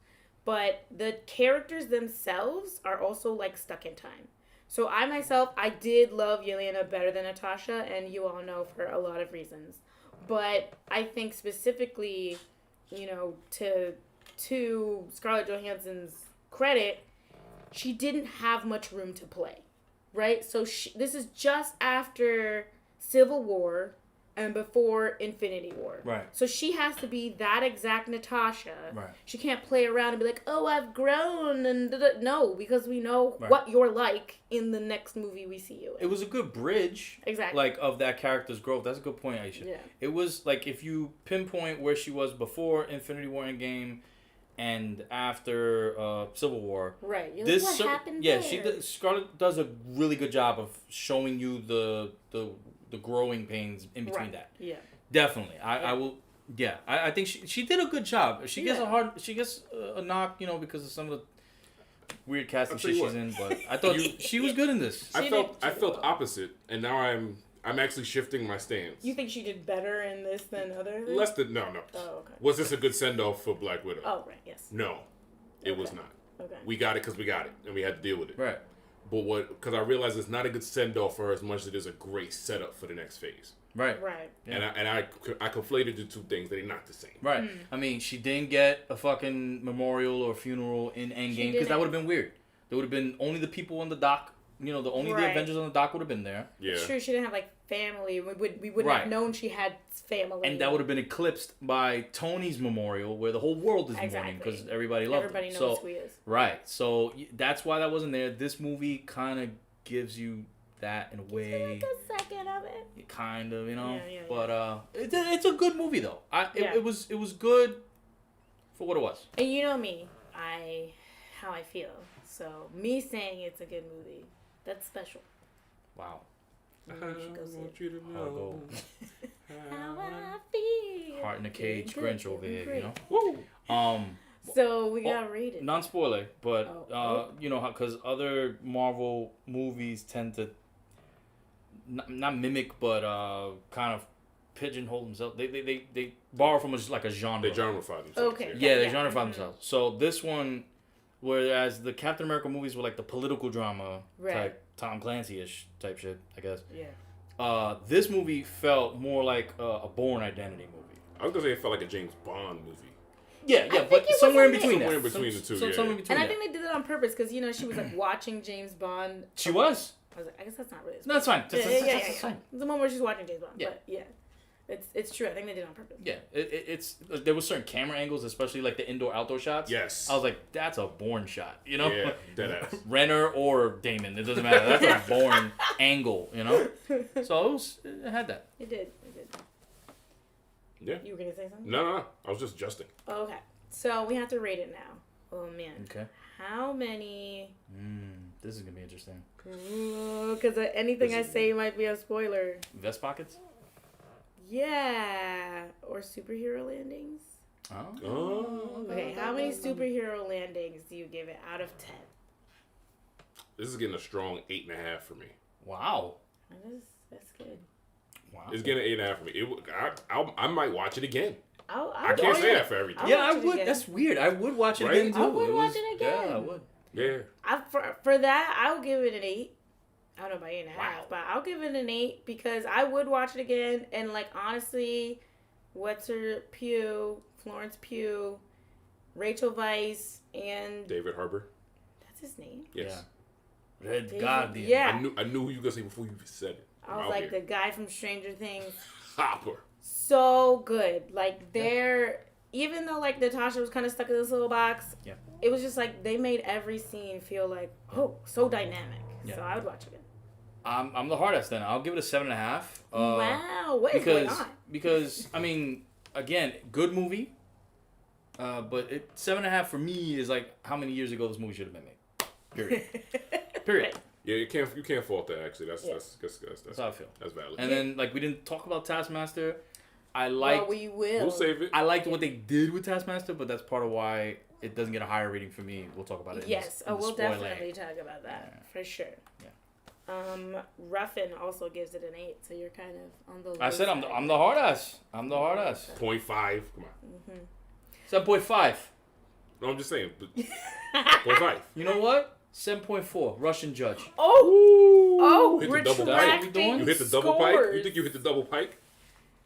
but the characters themselves are also, like, stuck in time. So I did love Yelena better than Natasha, and you all know for a lot of reasons. But I think specifically, to Scarlett Johansson's credit, she didn't have much room to play, right? So this is just after Civil War and before Infinity War. Right. So she has to be that exact Natasha. Right. She can't play around and be like, oh, I've grown, and no, because we know what you're like in the next movie we see you in. It was a good bridge. Exactly. Like, of that character's growth. That's a good point, Aisha. Yeah. It was, like, if you pinpoint where she was before Infinity War Endgame and after Civil War. Right. You're like, what happened there? Scarlett does a really good job of showing you the growing pains in between that. Yeah. Definitely. I will. Yeah. I think she did a good job. She gets a knock, because of some of the weird casting shit she's in, but I thought she was good in this. I felt opposite, and now I'm actually shifting my stance. You think she did better in this than others? Less than no. Oh, okay. Was this a good send off for Black Widow? Oh, right. Yes. No, it was not. Okay. We got it because we got it, and we had to deal with it. Right. But because I realized it's not a good send off for her as much as it is a great setup for the next phase. Right. Right. Yeah. And I conflated the two things. They're not the same. Right. Mm. I mean, she didn't get a fucking memorial or funeral in Endgame because that would have been weird. There would have been only the people on the dock. The Avengers on the dock would have been there. Yeah. It's true. She didn't have, like, family. We wouldn't have known she had family. And that would have been eclipsed by Tony's memorial, where the whole world is mourning because everybody loved him. Everybody knows who he is. Right. So that's why that wasn't there. This movie kind of gives you that in a way. Like a second of it. Kind of, you know. Yeah. But it's a good movie though. It was good for what it was. And you know me, how I feel. So me saying it's a good movie, that's special. Wow. I want you to know how I feel. Heart in a cage, Grinch over here, you know. Woo. So we got rated. Non-spoiler, but you know how because other Marvel movies tend to not mimic, but kind of pigeonhole themselves. They borrow from like a genre. They genreify themselves. Okay. Yeah, they genreify themselves. So this one, whereas the Captain America movies were like the political drama type, Tom Clancy-ish type shit, I guess. Yeah. This movie felt more like a Bourne Identity movie. I was gonna say it felt like a James Bond movie. Yeah, but somewhere in between that. Somewhere in between the two, yeah. Somewhere in between and I think they did it on purpose because, you know, she was like watching James Bond. She was? I was like, I guess that's not really. No, it's fine. That's fine. The moment where she's watching James Bond. Yeah. But yeah. It's true. I think they did it on purpose. Yeah, it's there was certain camera angles, especially like the indoor-outdoor shots. Yes. I was like, that's a Bourne shot, you know? Yeah, deadass. Renner or Damon, it doesn't matter. That's a Bourne angle, you know? So it had that. It did. Yeah. You were going to say something? No. I was just adjusting. Oh, okay. So we have to rate it now. Oh, man. Okay. How many... This is going to be interesting. Because anything I say might be a spoiler. Vest pockets? Yeah. Or superhero landings. Oh. Okay, how many superhero landings do you give it out of 10? This is getting a strong 8.5 for me. Wow. That's good. Wow. It's getting an 8.5 for me. I might watch it again. I can't say that for everything. Yeah, I would. That's weird. I would watch it again too. I would watch it again. Yeah, I would. Yeah. For that, I'll give it an 8. I don't know about 8.5, Wow. but I'll give it an 8 because I would watch it again. And like honestly, Florence Pugh, Rachel Weisz, and David Harbour. That's his name. Yes. Yeah. Red Guardian. Yeah. I knew who you were gonna say before you said it. I was like the guy from Stranger Things. Hopper. So good. Like even though like Natasha was kind of stuck in this little box, it was just like they made every scene feel like so dynamic. Yeah. So I would watch it again. I'm the hardest then. I'll give it a 7.5. Wow, what is going on? Because I mean, again, good movie. But 7.5 for me is like how many years ago this movie should have been made. Period. Yeah, you can't fault that actually. That's how I feel. That's valid. And then like we didn't talk about Taskmaster. We will. We'll save it. I liked what they did with Taskmaster, but that's part of why it doesn't get a higher rating for me. We'll talk about it. Yes. We'll definitely talk about that for sure. Yeah. Ruffin also gives it an 8, so you're kind of on the. I said I'm the hard ass. 0.5. Come on. 7.5. No, I'm just saying. 0.5. You know what? 7.4. Russian judge. Oh, hit the double pike. You hit the double pike. You think you hit the double pike?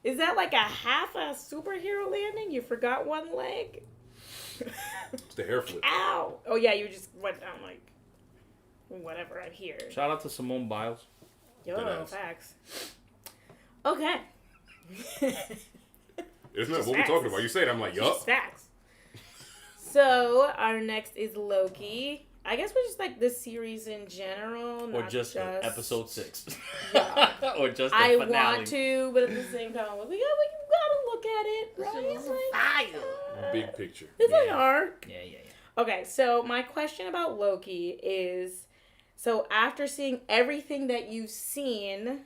Is that like a half a superhero landing? You forgot one leg? It's the hair flip. Ow! Oh yeah, you just went down like whatever. I'm here. Shout out to Simone Biles. Yo, facts. Okay. Isn't that what we're talking about? You say it, I'm like, yup. Facts. So our next is Loki. I guess we're just like this series in general, or just episode 6. Yeah. Or just the finale. I want to, but at the same time, we gotta look at it. Right? It's like, big picture. It's an arc. Yeah. Okay, so my question about Loki is, so after seeing everything that you've seen,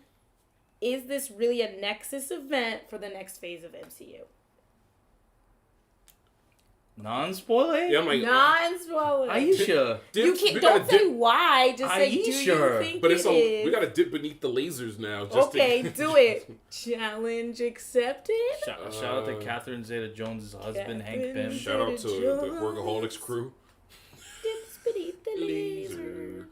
is this really a Nexus event for the next phase of MCU? Non-spoiler? Yeah, I'm like, non-spoiler. Aisha. You can't, don't say why, just say, do you think but it is? We gotta dip beneath the lasers now. Do it. Challenge accepted. Shout out to Catherine Zeta-Jones' husband, Hank Pym. Shout out to the Workaholics crew. Dips beneath the lasers.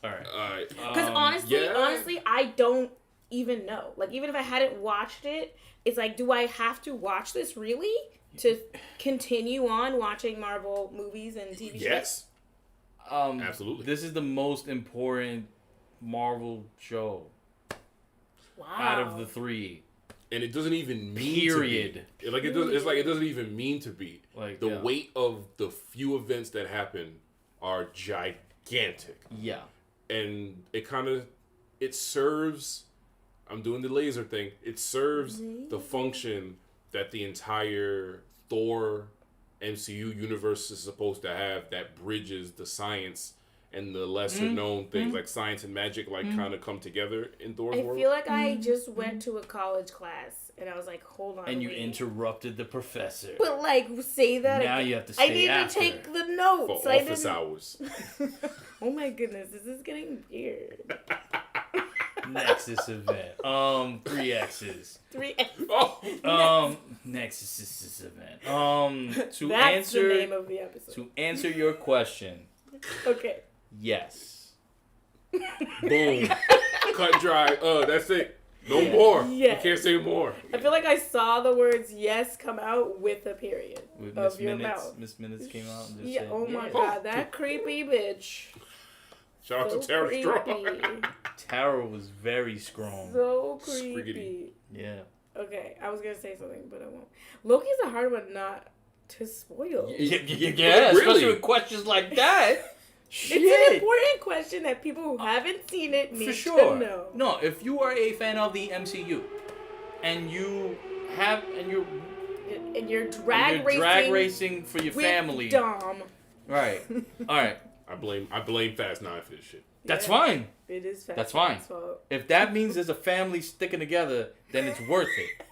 Alright. Because honestly, I don't even know. Like, even if I hadn't watched it, it's like, do I have to watch this really to continue on watching Marvel movies and TV shows? Yes. Absolutely. This is the most important Marvel show out of the 3. And it doesn't even mean Period. to be. Like it does. It's like it doesn't even mean to be. Like the weight of the few events that happen are gigantic. Yeah. And it serves. I'm doing the laser thing. It serves the function that the entire Thor MCU universe is supposed to have. That bridges the science and the lesser known things like science and magic kind of come together in Thor's world. I feel like I just went to a college class and I was like, hold on. And you interrupted the professor. But like, say that now again. You have to stay I need after. to take the notes. For office hours. Oh my goodness, this is getting weird. Nexus event. 3 X's. 3 X's. Oh. Nexus event. To That's answer the name of the episode. To answer your question. Okay. Yes. Boom. Cut dry. That's it. No more. Yeah. You can't say more. I feel like I saw the words yes come out with a period With of your mouth. Miss Minutes came out and just said, oh my yeah. god, that creepy bitch. Shout out to Tara Strong. Tara was very strong. So creepy. Spriggity. Yeah. Okay, I was gonna say something, but I won't. Loki's a hard one not to spoil. Yeah, Really? especially with questions like that. Shit. It's an important question that people who haven't seen it need For sure. to know. No, if you are a fan of the MCU and you're drag racing for your with family. Dom. Right. All right. I blame Fast 9 for this shit. That's fine. It is Fast That's fine. Nine's fault. If that means there's a family sticking together, then it's worth it.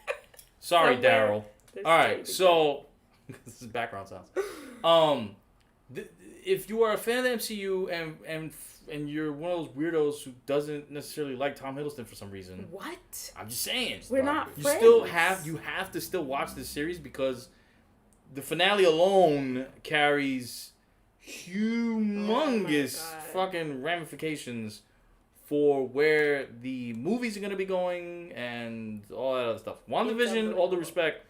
Sorry, Somewhere Daryl. they're All right, sticking so this is background sounds. If you are a fan of the MCU and you're one of those weirdos who doesn't necessarily like Tom Hiddleston for some reason, What? I'm just saying. We're not You friends. still have to still watch this series because the finale alone carries humongous fucking ramifications for where the movies are going to be going and all that other stuff. WandaVision, all due respect,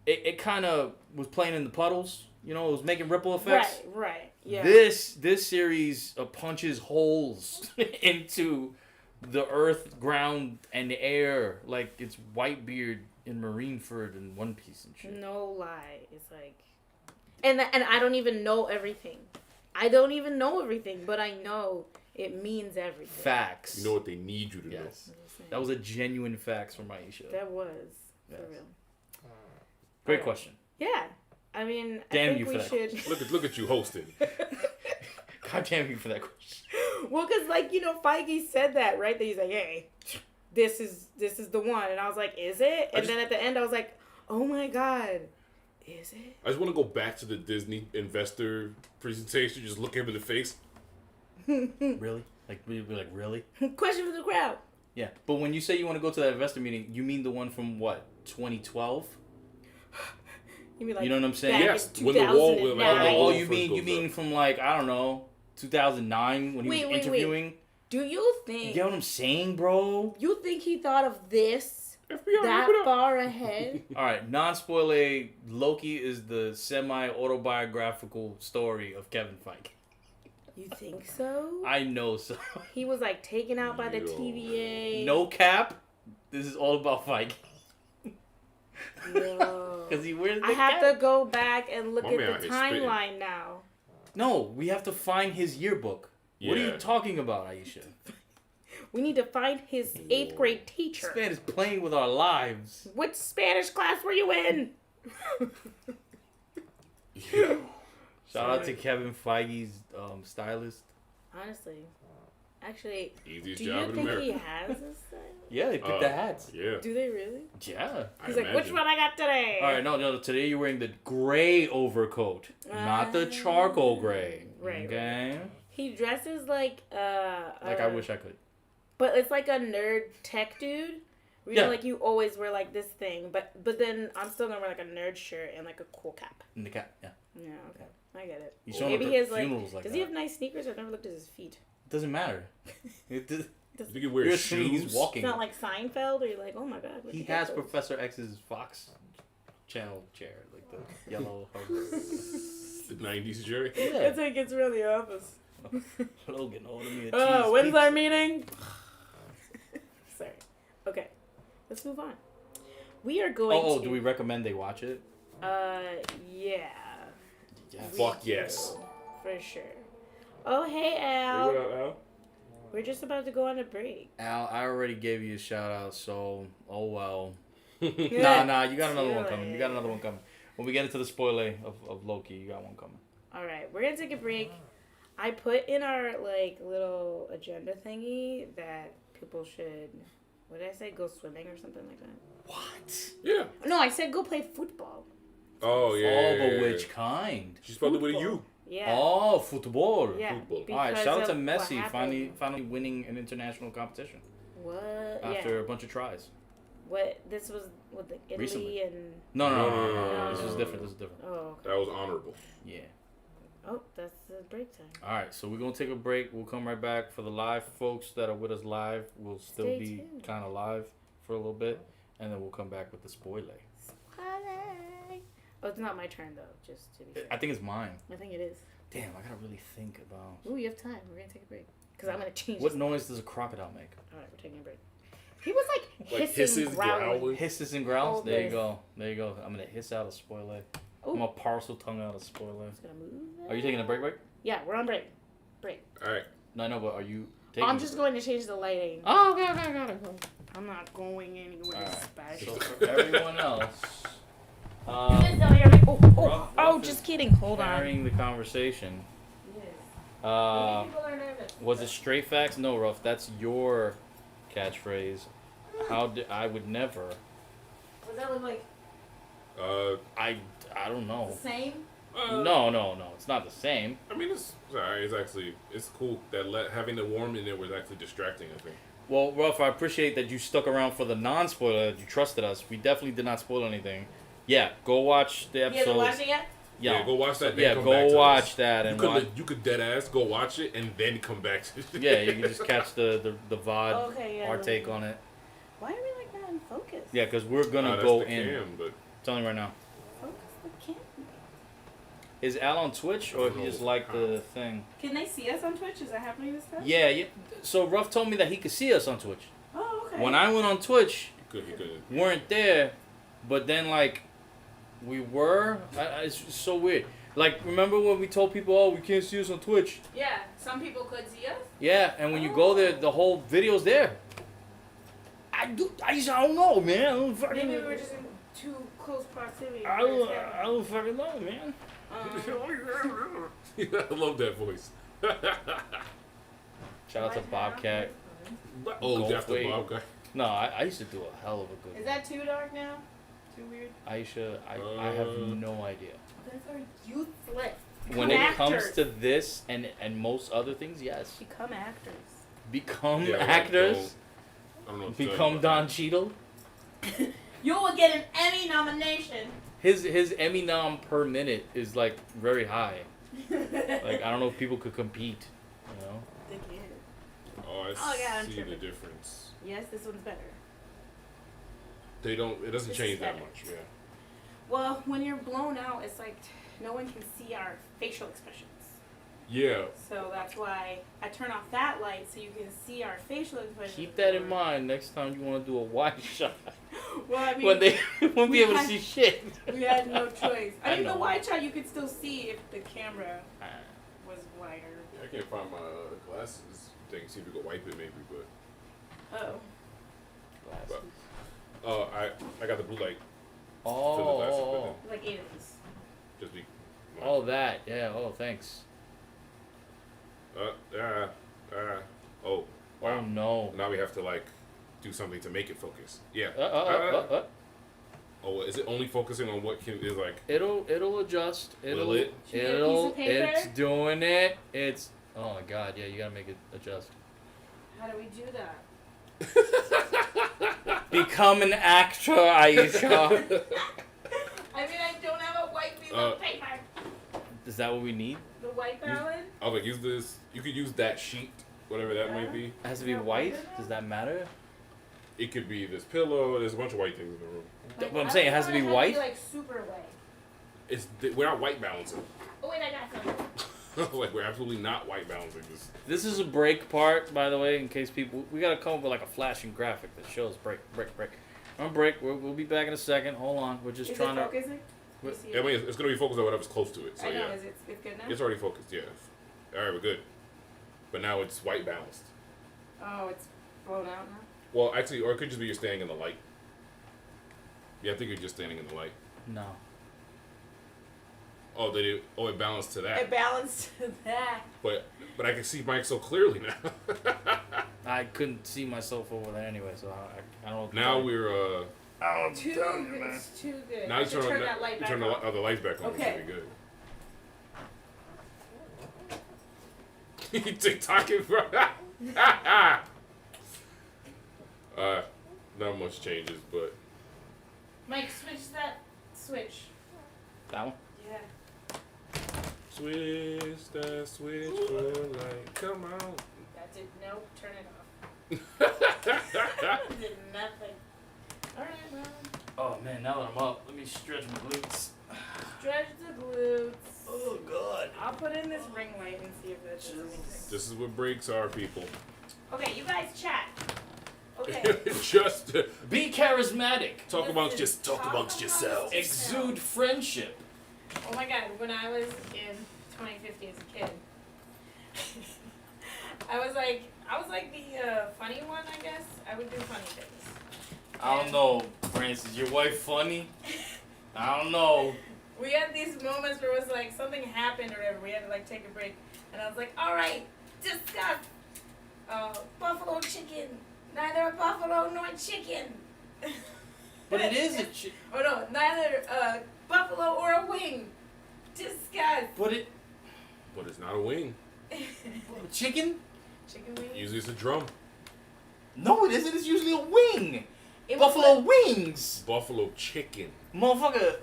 it kind of was playing in the puddles. You know, it was making ripple effects. Right. Yeah. This series punches holes into the earth, ground, and the air like it's Whitebeard in Marineford and One Piece and shit. No lie. It's like... And I don't even know everything. But I know it means everything. Facts. You know what they need you to know. That was a genuine facts from Aisha. That was. Yes. For real. Great question. Yeah. I mean, Damn I think you we for that should... Look at you hosting. God damn you for that question. Well, because, Feige said that, right? That he's like, hey, this is the one. And I was like, is it? And then at the end, I was like, oh my God, is it? I just want to go back to the Disney investor presentation. Just look him in the face. Really? Really? Question for the crowd. Yeah. But when you say you want to go to that investor meeting, you mean the one from what, 2012? You mean like, you know what I'm saying? Yes, in when the wall- 2009? when the wall- you mean from like, I don't know, 2009 when he was interviewing? Wait. Do you think... You get what I'm saying, bro? You think he thought of this FBI, that far ahead? All right, non-spoiler, Loki is the semi-autobiographical story of Kevin Feige. You think so? I know so. He was like taken out by the TVA. No cap. This is all about Feige. No. Because he wears the I have cap. to go back and look My man at out the here spitting. timeline now. No, we have to find his yearbook. What are you Yeah. talking about, Aisha? We need to find his 8th grade teacher. This man is playing with our lives. Which Spanish class were you in? Shout out to Kevin Feige's stylist. Honestly. Actually, Easiest do job you in think America. he has a stylist? Yeah, they picked the hats. Yeah. Do they really? Yeah. He's like, which one I got today? All right, no. Today you're wearing the gray overcoat, not the charcoal gray. Right. Okay. He dresses like I wish I could. But it's like a nerd tech dude. You know, like you always wear like this thing, but then I'm still gonna wear like a nerd shirt and like a cool cap. And the cap, yeah. Yeah, okay, I get it. He's showing Maybe up he at has like. funerals like Does that. he have nice sneakers? I've never looked at his feet. Doesn't matter. You can wear You're assuming shoes. he's walking. It's not like Seinfeld, or you're like, oh my god. where'd He you get has those? Professor X's Fox channel chair, like the yellow. The 90s Jerry. Yeah. That's how it gets around the office. Logan holding me a Oh, cheese when's pizza. our meeting? Sorry. Okay, let's move on. We are going to... Oh, do we recommend they watch it? Yeah. Yes. Fuck yes. For sure. Oh, hey, Al. Hey, what up, Al? We're just about to go on a break. Al, I already gave you a shout out, so oh well. Yeah. Nah, you got another one Too coming. You late. got another one coming. When we get into the spoiler of Loki, you got one coming. All right, we're gonna take a break. I put in our little agenda thingy that people should. What did I say? Go swimming or something like that. What? Yeah. No, I said go play football. Oh, yeah. Oh, but which kind? She's probably with a U. Yeah. Oh, football. Yeah. Football. All right, because shout out to of what Messi happened. finally winning an international competition What? after Yeah. a bunch of tries. What? This was with the Italy Recently. and. No. This is different. Oh. That was honorable. Yeah. Oh, that's the break time. All right, so we're gonna take a break. We'll come right back for the live folks that are with us live. We'll still Stay be tuned. kind of live for a little bit, and then we'll come back with the spoiler. Oh, it's not my turn though. Just to be fair. I think it's mine. I think it is. Damn, I gotta really think about. Ooh, you have time. We're gonna take a break because I'm gonna change. What this. noise does a crocodile make? All right, we're taking a break. He was like hissing, hisses, growling. growling. Hisses and growls. Hold There you this. go. There you go. I'm gonna hiss out a spoiler. I'm Ooh. gonna parcel tongue out a spoiler. Just gonna move. Are you taking a break? Yeah, we're on break. Break. All right. No, I know, but are you Oh, taking? I'm just going to change the lighting. Oh, okay. I got it. I'm not going anywhere Alright. special. So for everyone else, Just kidding. Hold on. carrying the conversation. Was it straight facts? No, Ruff. That's your catchphrase. I would never. Does that look like I don't know. the same? No. It's not the same. I mean, it's sorry. It's cool that having the warm in there was actually distracting. I think. Well, Ruff, I appreciate that you stuck around for the non-spoiler. That you trusted us. We definitely did not spoil anything. Yeah, go watch the episode. You haven't watched it yet? Yeah, go watch that. Then Yeah, come go back to watch us. that and You could dead ass go watch it and then come back to. Yeah, you can just catch the VOD, Okay, yeah. our take on it. Why are we like not in focus? Yeah, because we're gonna That's go the in. Cam, but Telling you right now. Focus the camera. Is Al on Twitch or I he don't just know. like the thing? Can they see us on Twitch? Is that happening this time? Yeah. So Ruff told me that he could see us on Twitch. Oh, okay. When I went on Twitch, you could. weren't there, but then like we were. It's so weird. Like, remember when we told people, oh, we can't see us on Twitch? Yeah, some people could see us. Yeah, and when you go there, the whole video's there. I don't know, man. I don't fucking, Maybe we were just in too close proximity. I don't fucking know, man. I love that voice. Shout out to Bobcat. Oh, Go after away. Bobcat. No, I used to do a hell of a good. Is that too dark now? Too weird? Aisha, I have no idea. Those are useless. When it comes to this and most other things, yes. Become actors. Become Yeah, like, actors. I don't know what to tell you Become about Don that. Cheadle. You will get an Emmy nomination. His Emmy nom per minute is like very high. Like I don't know if people could compete. You know. They can. Oh, I Oh, yeah, I'm see tripping. the difference. Yes, this one's better. They don't. It doesn't This change is that better. much. Yeah. Well, when you're blown out, it's like no one can see our facial expressions. Yeah. So that's why I turn off that light so you can see our facial expressions. Keep that in mind next time you want to do a wide shot. Well, I mean, When they won't be we able to had- see shit. we had no choice. I I mean, the know. wide shot you could still see if the camera was wider. I can't find my glasses thing. See if we could wipe it maybe, but Oh. I got the blue light. Oh. Like 8 of these. Just be. Oh, that. Yeah. Oh, thanks. Oh. Wow. Oh no. Now we have to like do something to make it focus. Yeah. Oh, is it only focusing on what is like? It'll adjust. Will it? Should we get a piece of paper? It's doing it. It's. Oh my God. Yeah, you gotta make it adjust. How do we do that? Become an actor, Aisha. I mean, I don't have a white piece of paper. Is that what we need? The white ballot? I was like, use this. You could use that sheet, whatever that might be. It has to be white. Does that matter? It could be this pillow. There's a bunch of white things in the room. What I'm saying, it has to be white. Like super white. We're not white balancing. Oh wait, I got some. Like we're absolutely not white balancing this. This is a break part, by the way, in case people. We gotta come up with like a flashing graphic that shows break. On break. We'll be back in a second. Hold on. We're just trying to. Focusing? I mean, it's gonna be focused on whatever's close to it. So I know. yeah, Is it good now? it's already focused. Yeah. All right, we're good. But now it's white balanced. Oh, it's blown out now. Well, actually, or it could just be you're standing in the light. Yeah, I think you're just standing in the light. No. Oh, it balanced to that. It balanced to that. But I can see Mike so clearly now. I couldn't see myself over there anyway, so I don't know. Now we're Oh, Too good. It's too good. now you turn that light back the on. lights back on. Okay. Should be good. You TikToking, bro. Not much changes, but Mike, switch that switch. That one? Yeah. switch that switch for light. Come on. That did turn it off. Did nothing. Alright, well. Oh man, now that I'm up, let me stretch my glutes. Stretch the glutes. Oh god. I'll put in this ring light and see if it does anything. This is what breaks are, people. Okay, you guys chat. Okay. Just Be charismatic. talk amongst yourself. Exude friendship. Oh my god, when I was in 2050 as a kid, I was like the funny one, I guess. I would do funny things. I don't know, Francis. Your wife funny? I don't know. We had these moments where it was like something happened or whatever. We had to like take a break, and I was like, "All right, discuss buffalo chicken. Neither a buffalo nor chicken." But it is a Oh no, neither a buffalo or a wing. Discuss. But But it's not a wing. chicken? Chicken wings. Usually it's a drum. No, it isn't. It's usually a wing. It was Buffalo like- wings. Buffalo chicken. Motherfucker,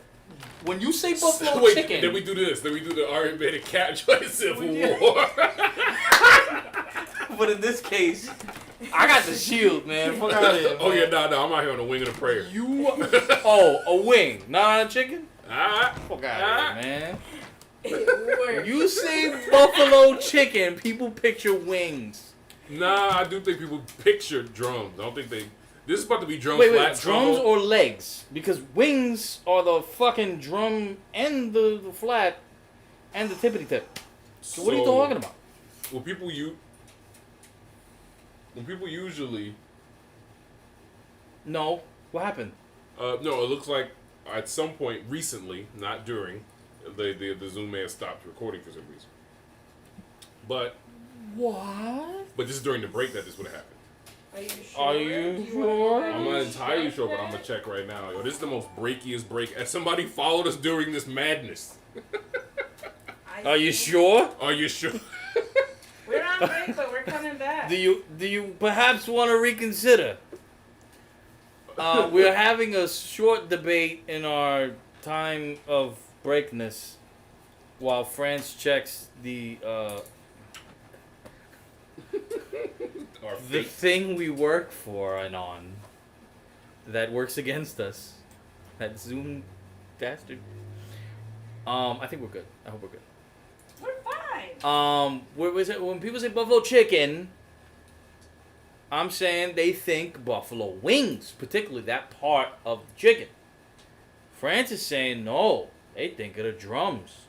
when you say buffalo Wait, chicken. then we do this. Then we do the Ayurvedic cat choice Civil We do. War. But in this case, I got the shield, man. Fuck out of here. Oh yeah, man. no, I'm out here on the wing of the prayer. Oh, a wing, not a chicken? Ah, Fuck out of here, man. It worked. You say buffalo chicken, people picture wings. nah, I do think people picture drums. I don't think they. This is about to be drum Wait, flat. drums trombone. or legs? Because wings are the fucking drum and the flat and the tippity tip. So what are you talking about? When people usually No. What happened? no, it looks like at some point recently, not during, the Zoom may have stopped recording for some reason. But What? this is during the break that this would have happened. Are you sure? Are you Do wanna sure? go back I'm not and entirely check sure, but that? I'm gonna check right now. Yo, this is the most breakiest break. As somebody followed us during this madness. Are you sure? Are you sure? We're on break, but we're coming back. Do you perhaps want to reconsider? We're having a short debate in our time of breakness while France checks the Our fate. thing we work for and on that works against us. That Zoom bastard. I think we're good. I hope we're good. We're fine. Where was it? When people say buffalo chicken, I'm saying they think buffalo wings, particularly that part of chicken. France is saying no, they think of the drums.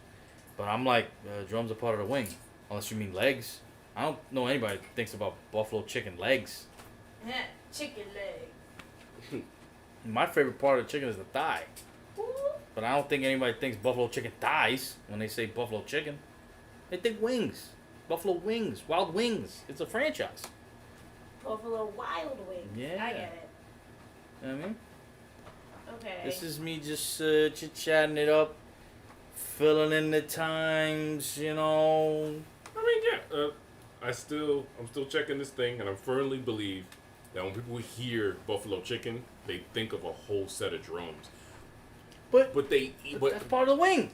But I'm like, drums are part of the wing, unless you mean legs. I don't know anybody that thinks about buffalo chicken legs. Chicken leg. My favorite part of the chicken is the thigh. Ooh. But I don't think anybody thinks buffalo chicken thighs when they say buffalo chicken. They think wings. Buffalo wings. Wild wings. It's a franchise. Buffalo Wild Wings. Yeah. I get it. You know what I mean? Okay. This is me just chit-chatting it up, filling in the times, you know. I mean, yeah. I'm still checking this thing, and I firmly believe that when people hear buffalo chicken, they think of a whole set of drums. But that's part of the wing.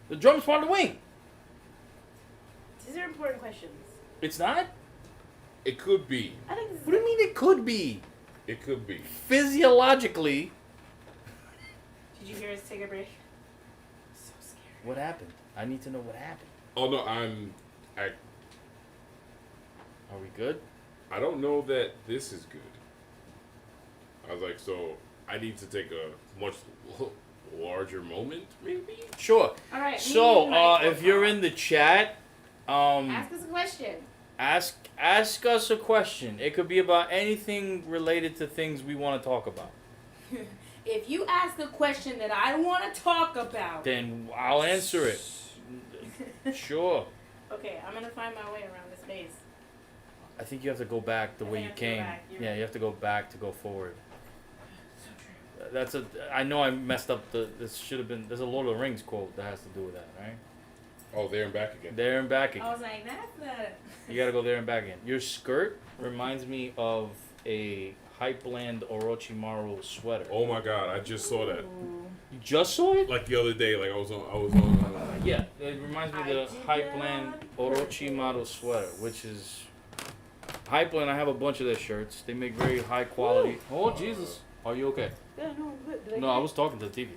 The drum's part of the wing. These are important questions. It's not? It could be. I think this is What do you mean it could be? It could be. Physiologically. Did you hear us take a break? So scared. What happened? I need to know what happened. Oh no, Are we good? I don't know that this is good. I was like, so I need to take a much larger moment, maybe. Sure. All right. So, if you're in the chat, ask us a question. Ask us a question. It could be about anything related to things we want to talk about. If you ask a question that I want to talk about, Then I'll answer it. Sure. Okay, I'm gonna find my way around this maze. I think you have to go back the way you came. Yeah, you have to go back to go forward. So true. I know I messed up this should have been, there's a Lord of the Rings quote that has to do with that, right? Oh, there and back again. There and back again. I was like, that's the... You gotta go there and back again. Your skirt reminds me of a Hypeland Orochimaru sweater. Oh my god, I just saw that. You just saw it? Like the other day, like I was on Yeah, it reminds me of the Hypeland Orochimaru sweater, which is Hypeland. I have a bunch of their shirts. They make very high quality. Oh Jesus, are you okay? Yeah, no, I'm good. No, I was talking to the TV.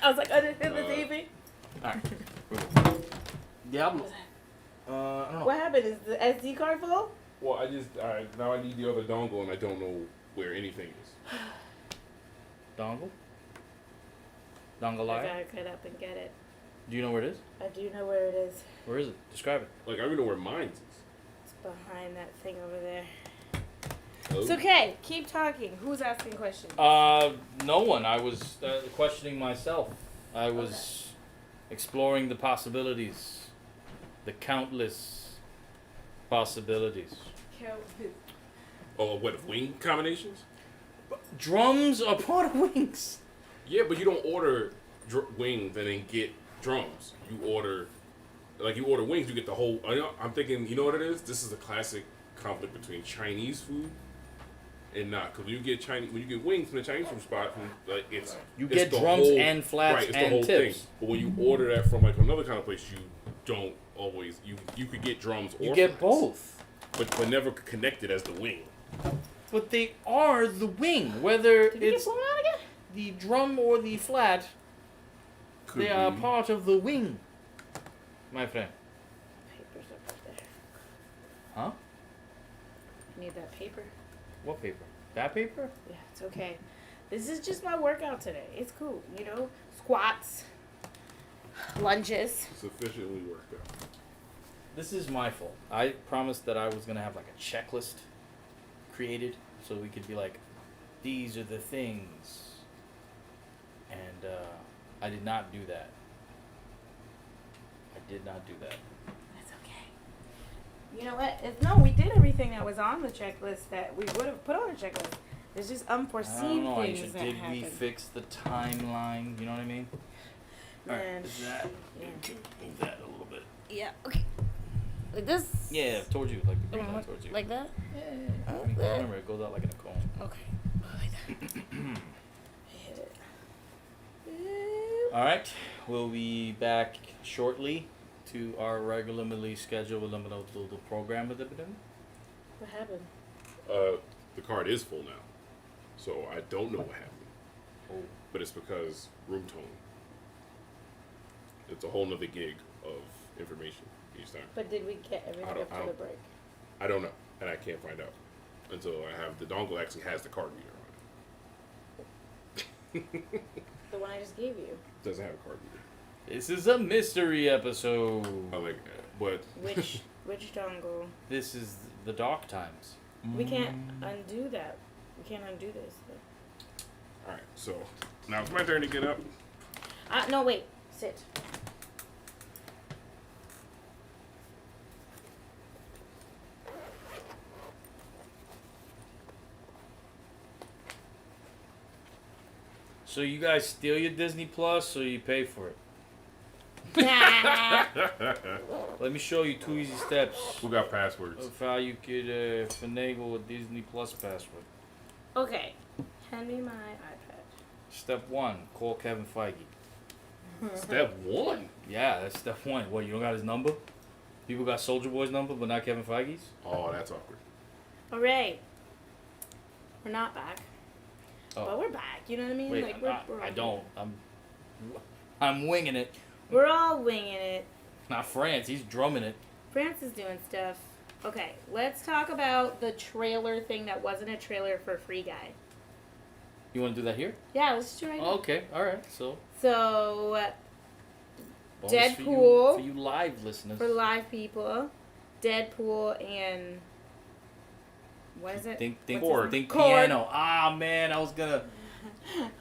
I was like, I didn't hit the TV. Alright. Diablo. I don't know. What happened? Is the SD card full? Well, alright, now I need the other dongle and I don't know where anything is. Dongle? I Dongalai? gotta get up and get it. Do you know where it is? I do know where it is. Where is it? Describe it. Like, I don't even know where mine is. It's behind that thing over there. Oh. It's okay. Keep talking. Who's asking questions? No one. I was questioning myself. I was exploring the possibilities. The countless possibilities. Oh, what, wing combinations? Drums are part of wings. Yeah, but you don't order wings and then get drums. You order wings, you get the whole. I'm thinking, you know what it is? This is a classic conflict between Chinese food and not. Because when you get wings from the Chinese food spot, it's get the drums whole, and flats right, it's and the whole tips. thing. But when you order that from like another kind of place, you don't always. You could get drums or You get flats, both. but never connected as the wing. But they are the wing, whether Did you it's get blown out again? the drum or the flat. Could They are be. part of the wing, my friend. Paper's up there. Huh? I need that paper. What paper? That paper? Yeah, it's okay. This is just my workout today. It's cool, you know? Squats, lunges. Sufficiently worked out. This is my fault. I promised that I was gonna have like a checklist created so we could be like, these are the things. And I did not do that. I did not do that. That's okay. You know what? No, we did everything that was on the checklist that we would have put on the checklist. There's just I don't unforeseen know, things Aisha. that Did happen. we fix the timeline? You know what I mean? Alright, Man. is that? Yeah. Move that a little bit. Yeah, okay. Like this? Yeah, towards you, like the green line towards you. Like that? Yeah. Like that? Remember, it goes out like in a cone. Okay. Like that. Hit it. All right, we'll be back shortly to our regularly scheduled the program with the What happened? The card is full now, so I don't know what happened. Oh, But it's because room tone. It's a whole nother gig of information each time. But did we get everything I don't- up I to the don't- break? I don't know, and I can't find out until I have the dongle actually has the card reader on it. The one I just gave you. Doesn't have a card reader. this is a mystery episode. I'm like, but Which dongle? This is the dark times. We can't undo that. We can't undo this. all right. So now it's my turn to get up. No, wait. Sit. So you guys steal your Disney Plus, or you pay for it? Let me show you 2 easy steps Who got passwords? of how you could finagle a Disney Plus password. Okay. Hand me my iPad. Step 1, call Kevin Feige. Step 1. Yeah, that's step 1. What, you don't got his number? People got Soldier Boy's number, but not Kevin Feige's? Oh, that's awkward. Alright. We're not back. Oh. But we're back. You know what I mean? Wait, like, we're I don't. I'm winging it. We're all winging it. Not France. He's drumming it. France is doing stuff. Okay, let's talk about the trailer thing that wasn't a trailer for Free Guy. You want to do that here? Yeah, let's do it right now. Okay. All right. So. Bonus Deadpool. For you live listeners. For live people. Deadpool and... What is it? Think Korg. piano. Ah, man, I was gonna...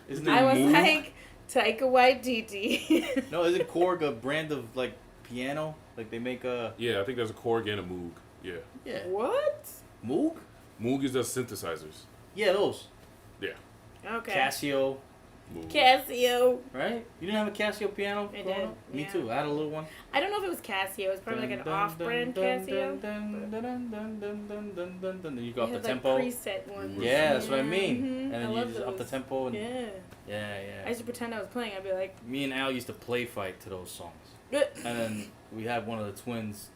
Isn't it Moog? Like, Taika Waititi. No, isn't Korg a brand of, like, piano? Like, they make a... Yeah, I think there's a Korg and a Moog. Yeah. What? Moog? Moog is just synthesizers. Yeah, those. Yeah. Okay. Casio. Moog. Casio. Right? You didn't have a Casio piano? I did. Me too. I had a little one. I don't know if it was Casio. It was probably like an off-brand Casio. Then you go up the like tempo. Preset ones. Yeah, that's what I mean. Mm-hmm. And then you just up the tempo. And Yeah. I used to pretend I was playing. I'd be like... Me and Al used to play fight to those songs. And then we had one of the twins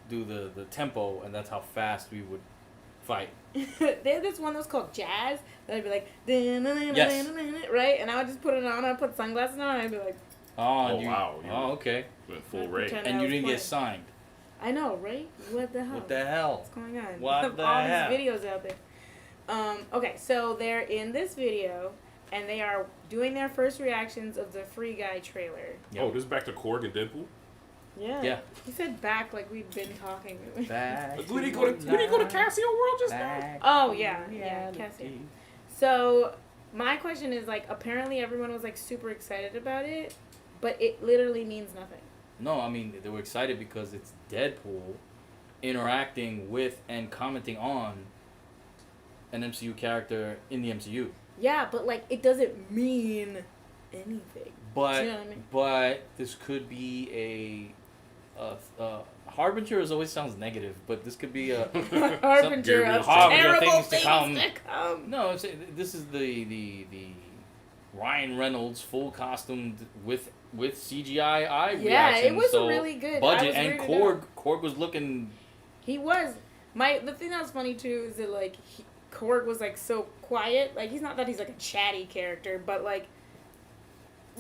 do the tempo, and that's how fast we would fight. They had this one that was called Jazz. That I'd be like... Yes. Right? And I would just put it on. I'd put sunglasses on, and I'd be like... Wow. Oh, okay. Went full Ray. And you didn't get signed. I know, right? What the hell? What the hell? What's going on? What the all hell? these videos out there. Okay, so they're in this video, and they are doing their first reactions of the Free Guy trailer. Yep. Oh, this is back to Korg and Deadpool? Yeah. He said back like we've been talking. Back. We didn't go to Casio World just now? Oh, yeah, Casio. So, my question is, like, apparently everyone was, like, super excited about it, but it literally means nothing. No, I mean, they were excited because it's Deadpool interacting with and commenting on an MCU character in the MCU. Yeah, but, like, it doesn't mean anything. But, you know what I mean? But this could be a Harbinger always sounds negative, but this could be a Harbinger of terrible things to come. No, this is the Ryan Reynolds full costume with CGI eye reaction. Yeah, it was really good budget, and Korg was looking. He was. The thing that was funny too is that like Korg was like so quiet. Like he's not that he's like a chatty character, but like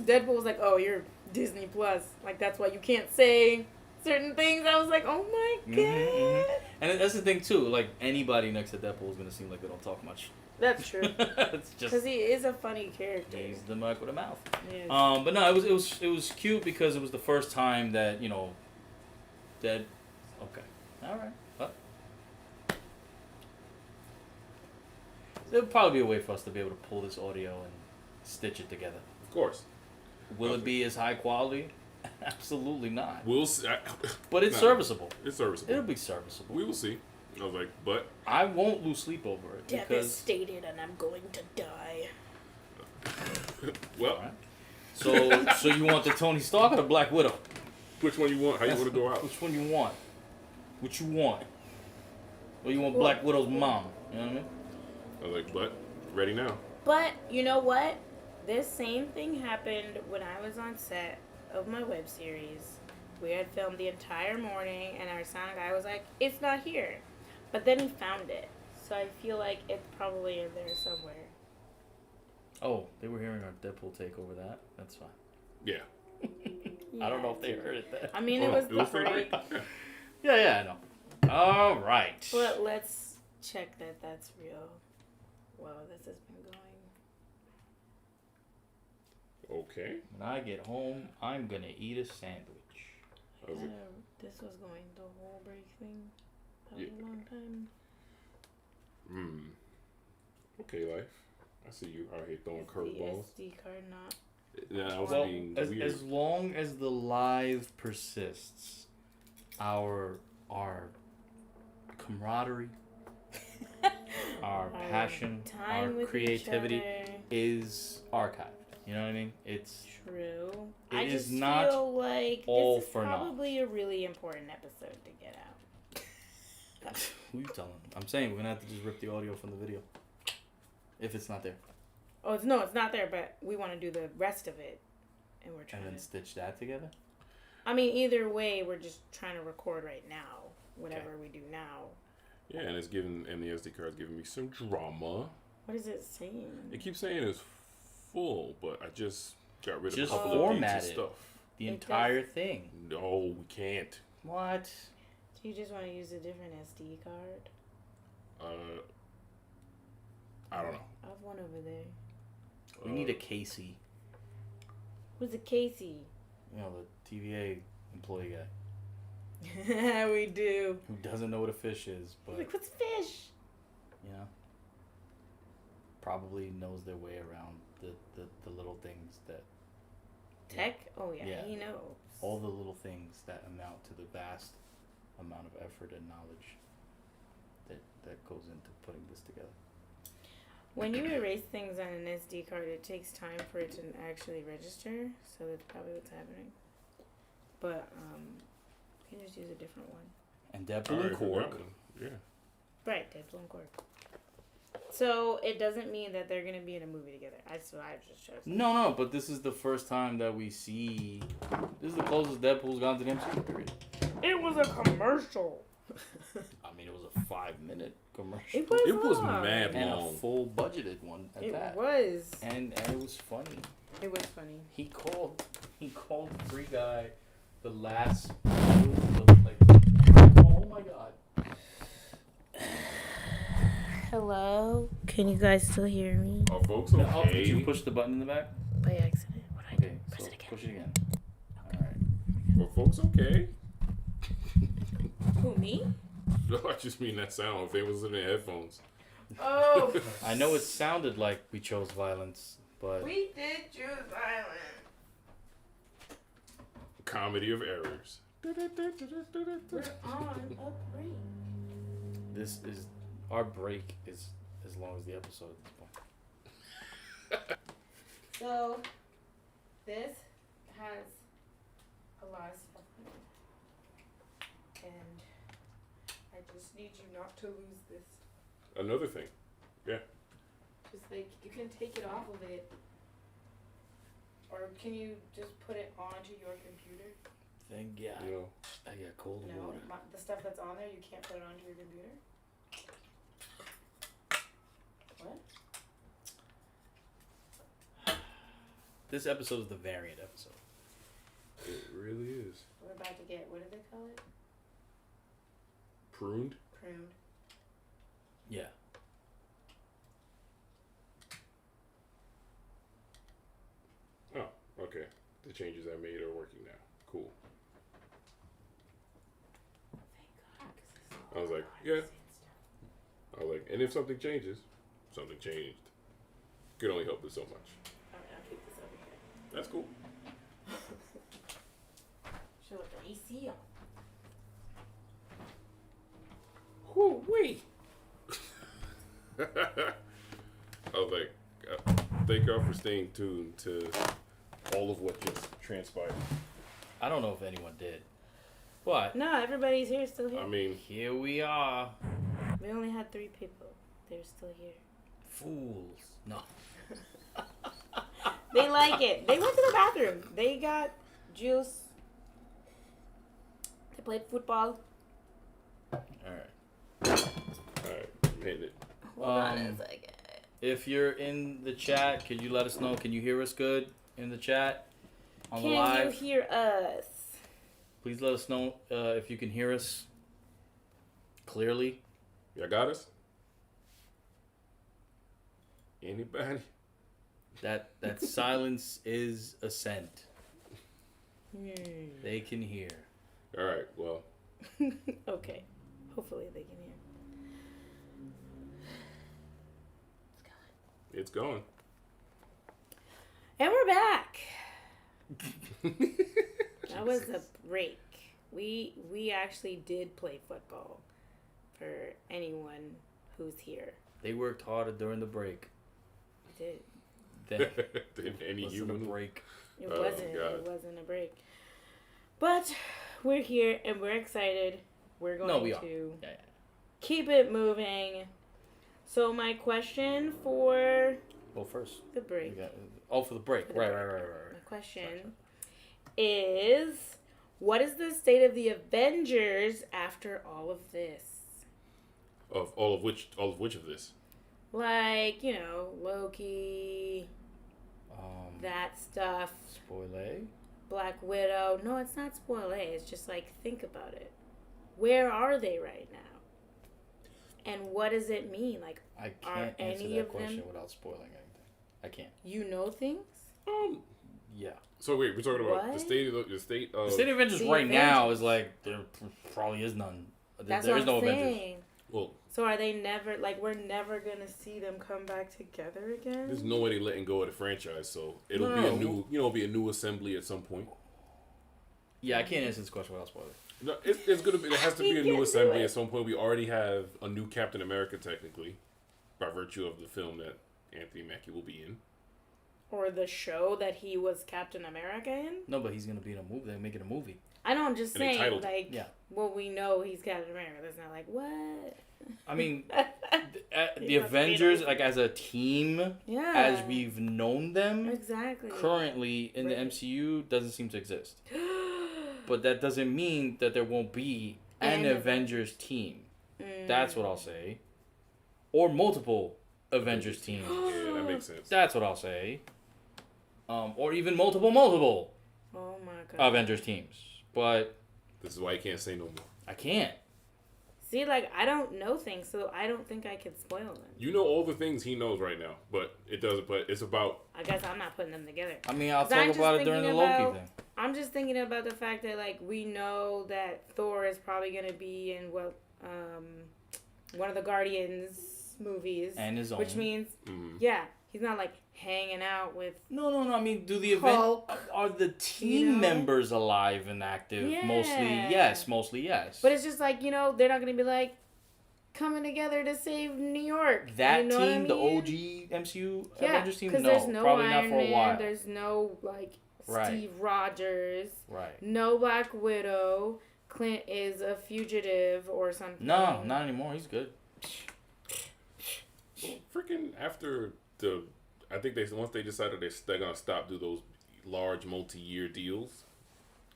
Deadpool was like, "Oh, you're Disney Plus. Like that's why you can't say certain things." I was like, "Oh my god!" Mm-hmm. And that's the thing too. Like anybody next to Deadpool is gonna seem like they don't talk much. That's true. It's just because he is a funny character. He's the Mike with a mouth. Yeah. But no, it was cute because it was the first time that Okay, all right. Well, there'll probably be a way for us to be able to pull this audio and stitch it together. Of course. Will it be as high quality? Absolutely not. We'll see. But it's serviceable. It's serviceable. It'll be serviceable. We will see. I was like, but I won't lose sleep over it. Devastated, and I'm going to die. Well, right. So you want the Tony Stark or the Black Widow? Which one you want? How you want to go out? Which one you want? What you want? Or you want Black Widow's mom? You know what I mean? I was like, but ready now. But you know what? This same thing happened when I was on set of my web series. We had filmed the entire morning, and our sound guy was like, "It's not here," but then he found it. So I feel like it's probably in there somewhere. Oh, they were hearing our Deadpool take over that. That's fine. Yeah. I don't know if they heard it then. I mean, it was the break. Yeah, I know. All right. But let's check that that's real. Wow, this has been going. Okay. When I get home, I'm gonna eat a sandwich. This was going the whole break thing. That was a long time. Okay, life. I see you out here throwing curveballs. The SD card not. Yeah, I was being weird. As long as the live persists, our camaraderie, our passion, our creativity is archived. You know what I mean? It's true. I just not feel like all this is for probably a really important episode to get out. Who you telling? I'm saying we're gonna have to just rip the audio from the video if it's not there. Oh, it's not there, but we want to do the rest of it, and we're trying and then to stitch that together. I mean, either way, we're just trying to record right now. Whatever we do now. Yeah, and it's giving, and the SD card's giving me some drama. What is it saying? It keeps saying it's full, but I just got rid of a Just couple of format beats and it. stuff. The entire thing. No, we can't. What? Do you just want to use a different SD card? I don't know. I have one over there. We need a Casey. Who's a Casey? You know, the TVA employee guy. We do. Who doesn't know what a fish is, but... Like, what's fish? You know? Probably knows their way around the little things that... Tech? Oh, yeah, he knows. All the little things that amount to the vast amount of effort and knowledge that goes into putting this together. When you erase things on an SD card, it takes time for it to actually register, so that's probably what's happening. But you can just use a different one. And Deadpool and Cork. Yeah. Right, Deadpool and Cork. So it doesn't mean that they're gonna be in a movie together. I've just chosen. No, but this is the first time that we see. This is the closest Deadpool's gone to the MCU period. It was a commercial. I mean, it was a 5-minute commercial. It was mad and long. a full budgeted one at that. It was. And it was funny. It was funny. He called Free Guy the last. Like, oh my god. Hello? Can you guys still hear me? Are folks okay? Did you push the button in the back? By accident. What I Okay, press so it again. push it again. Alright. Are folks okay? Who, me? No, I just mean that sound. If they was in their headphones. Oh. I know it sounded like we chose violence, but We did choose violence. Comedy of errors. We're on a break. this is our break is as long as the episode at this point. So, this has a lot of stuff in it. And I just need you not to lose this. Another thing. Just like, you can take it off of it. Or can you just put it onto your computer? Thank God. You know. I got cold No, water. the stuff that's on there, you can't put it onto your computer? What? This episode is the variant episode. It really is. We're about to get, what do they call it? Pruned? Pruned. Yeah. Oh, okay. The changes I made are working now. Cool. Thank God, 'cause this is I was like, all yeah. behind the scenes stuff. I was like, and if something changes, something changed. Could only help it so much. Alright, I'll keep this over here. That's cool. Show it the AC on. Whoo wee. I was like, thank y'all for staying tuned to all of what just transpired. I don't know if anyone did. But No, everybody's here, still here. I mean, here we are. We only had 3 people. They're still here. Fools. No. They like it. They went to the bathroom. They got juice. They played football. Alright. alright, hit it. Hold on a second. If you're in the chat, could you let us know? Can you hear us good in the chat? On the Can live? you hear us? Please let us know if you can hear us clearly. Y'all got us? Anybody? That silence is assent. They can hear. Alright, well. Okay. Hopefully they can hear. It's gone. And we're back. That was a break. We actually did play football for anyone who's here. They worked harder during the break. We did. Than any Wasn't human. a break. It Oh, wasn't. God. It wasn't a break. But we're here and we're excited. We're going we are. to Yeah. keep it moving. So my question for Go first. the break. For the break. For the Right. My question is, what is the state of the Avengers after all of this? Of all of which of this? Like, you know, Loki, that stuff. Spoiler. Black Widow. No, it's not spoil A. It's just like, think about it. Where are they right now? And what does it mean? Like, I can't answer that question without spoiling anything. I can't. You know things? Yeah. So wait, we're talking about What? the state of The state of Avengers right now is like there probably is none. That's there what is no I'm Avengers. saying. Well, So are they never, like, we're never gonna see them come back together again? there's no way they're letting go of the franchise, so it'll be a new, be a new assembly at some point. Yeah, I can't answer this question without spoiling. No, it's gonna be. There has to be a new can't assembly do it. at some point. We already have a new Captain America, technically, by virtue of the film that Anthony Mackie will be in. Or the show that he was Captain America in? No, but he's gonna be in a movie. They're making a movie. I know, I'm just And they saying, titled it. like, Yeah. well, we know he's Captain America. That's not like, what? I mean, the He must Avengers, be like as a team, Yeah. as we've known them, Exactly. currently in the Right. MCU doesn't seem to exist. But that doesn't mean that there won't be an And Avengers team. That's what I'll say. Or multiple Avengers teams. Yeah, that makes sense. That's what I'll say. Or even multiple Oh my god. Avengers teams. But This is why you can't say no more. I can't. See, like, I don't know things, so I don't think I could spoil them. You know all the things he knows right now, but it doesn't. But it's about. I guess I'm not putting them together. I mean, I'll 'Cause I'm talk just about it during the thinking Loki about- thing. I'm just thinking about the fact that, like, we know that Thor is probably going to be in, one of the Guardians movies. And his own. Which means, Mhm. yeah, he's not, like, hanging out with... No. I mean, do the Hulk, are the team you know? members alive and active? Yeah. Mostly yes. But it's just like, you know, they're not going to be, like, coming together to save New York. that you know team, what I the mean? OG MCU Yeah, Avengers team, because no, there's no probably Iron not for a Man, while. there's no, like, Right. Steve Rogers, Right. no Black Widow, Clint is a fugitive or something. No, not anymore. He's good. Well, freaking after the, I think once they decided they're gonna stop do those large multi-year deals.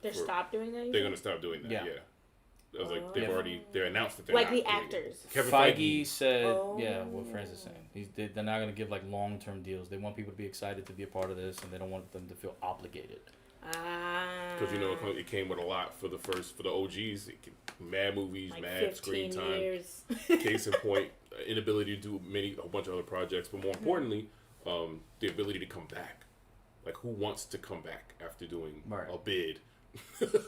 They stopped doing that? They're gonna stop doing that. Yeah. Yeah. It was like Oh. they announced that they're Like not the doing it. actors. Kevin Feige Feige. said, Oh. yeah, what Francis is saying. They're not going to give like long-term deals. They want people to be excited to be a part of this, and they don't want them to feel obligated. Because it came with a lot for the OGs. Mad movies, like mad screen 15 time. years. Case in point, inability to do a bunch of other projects, but more importantly, the ability to come back. Like, who wants to come back after doing Right. a bid?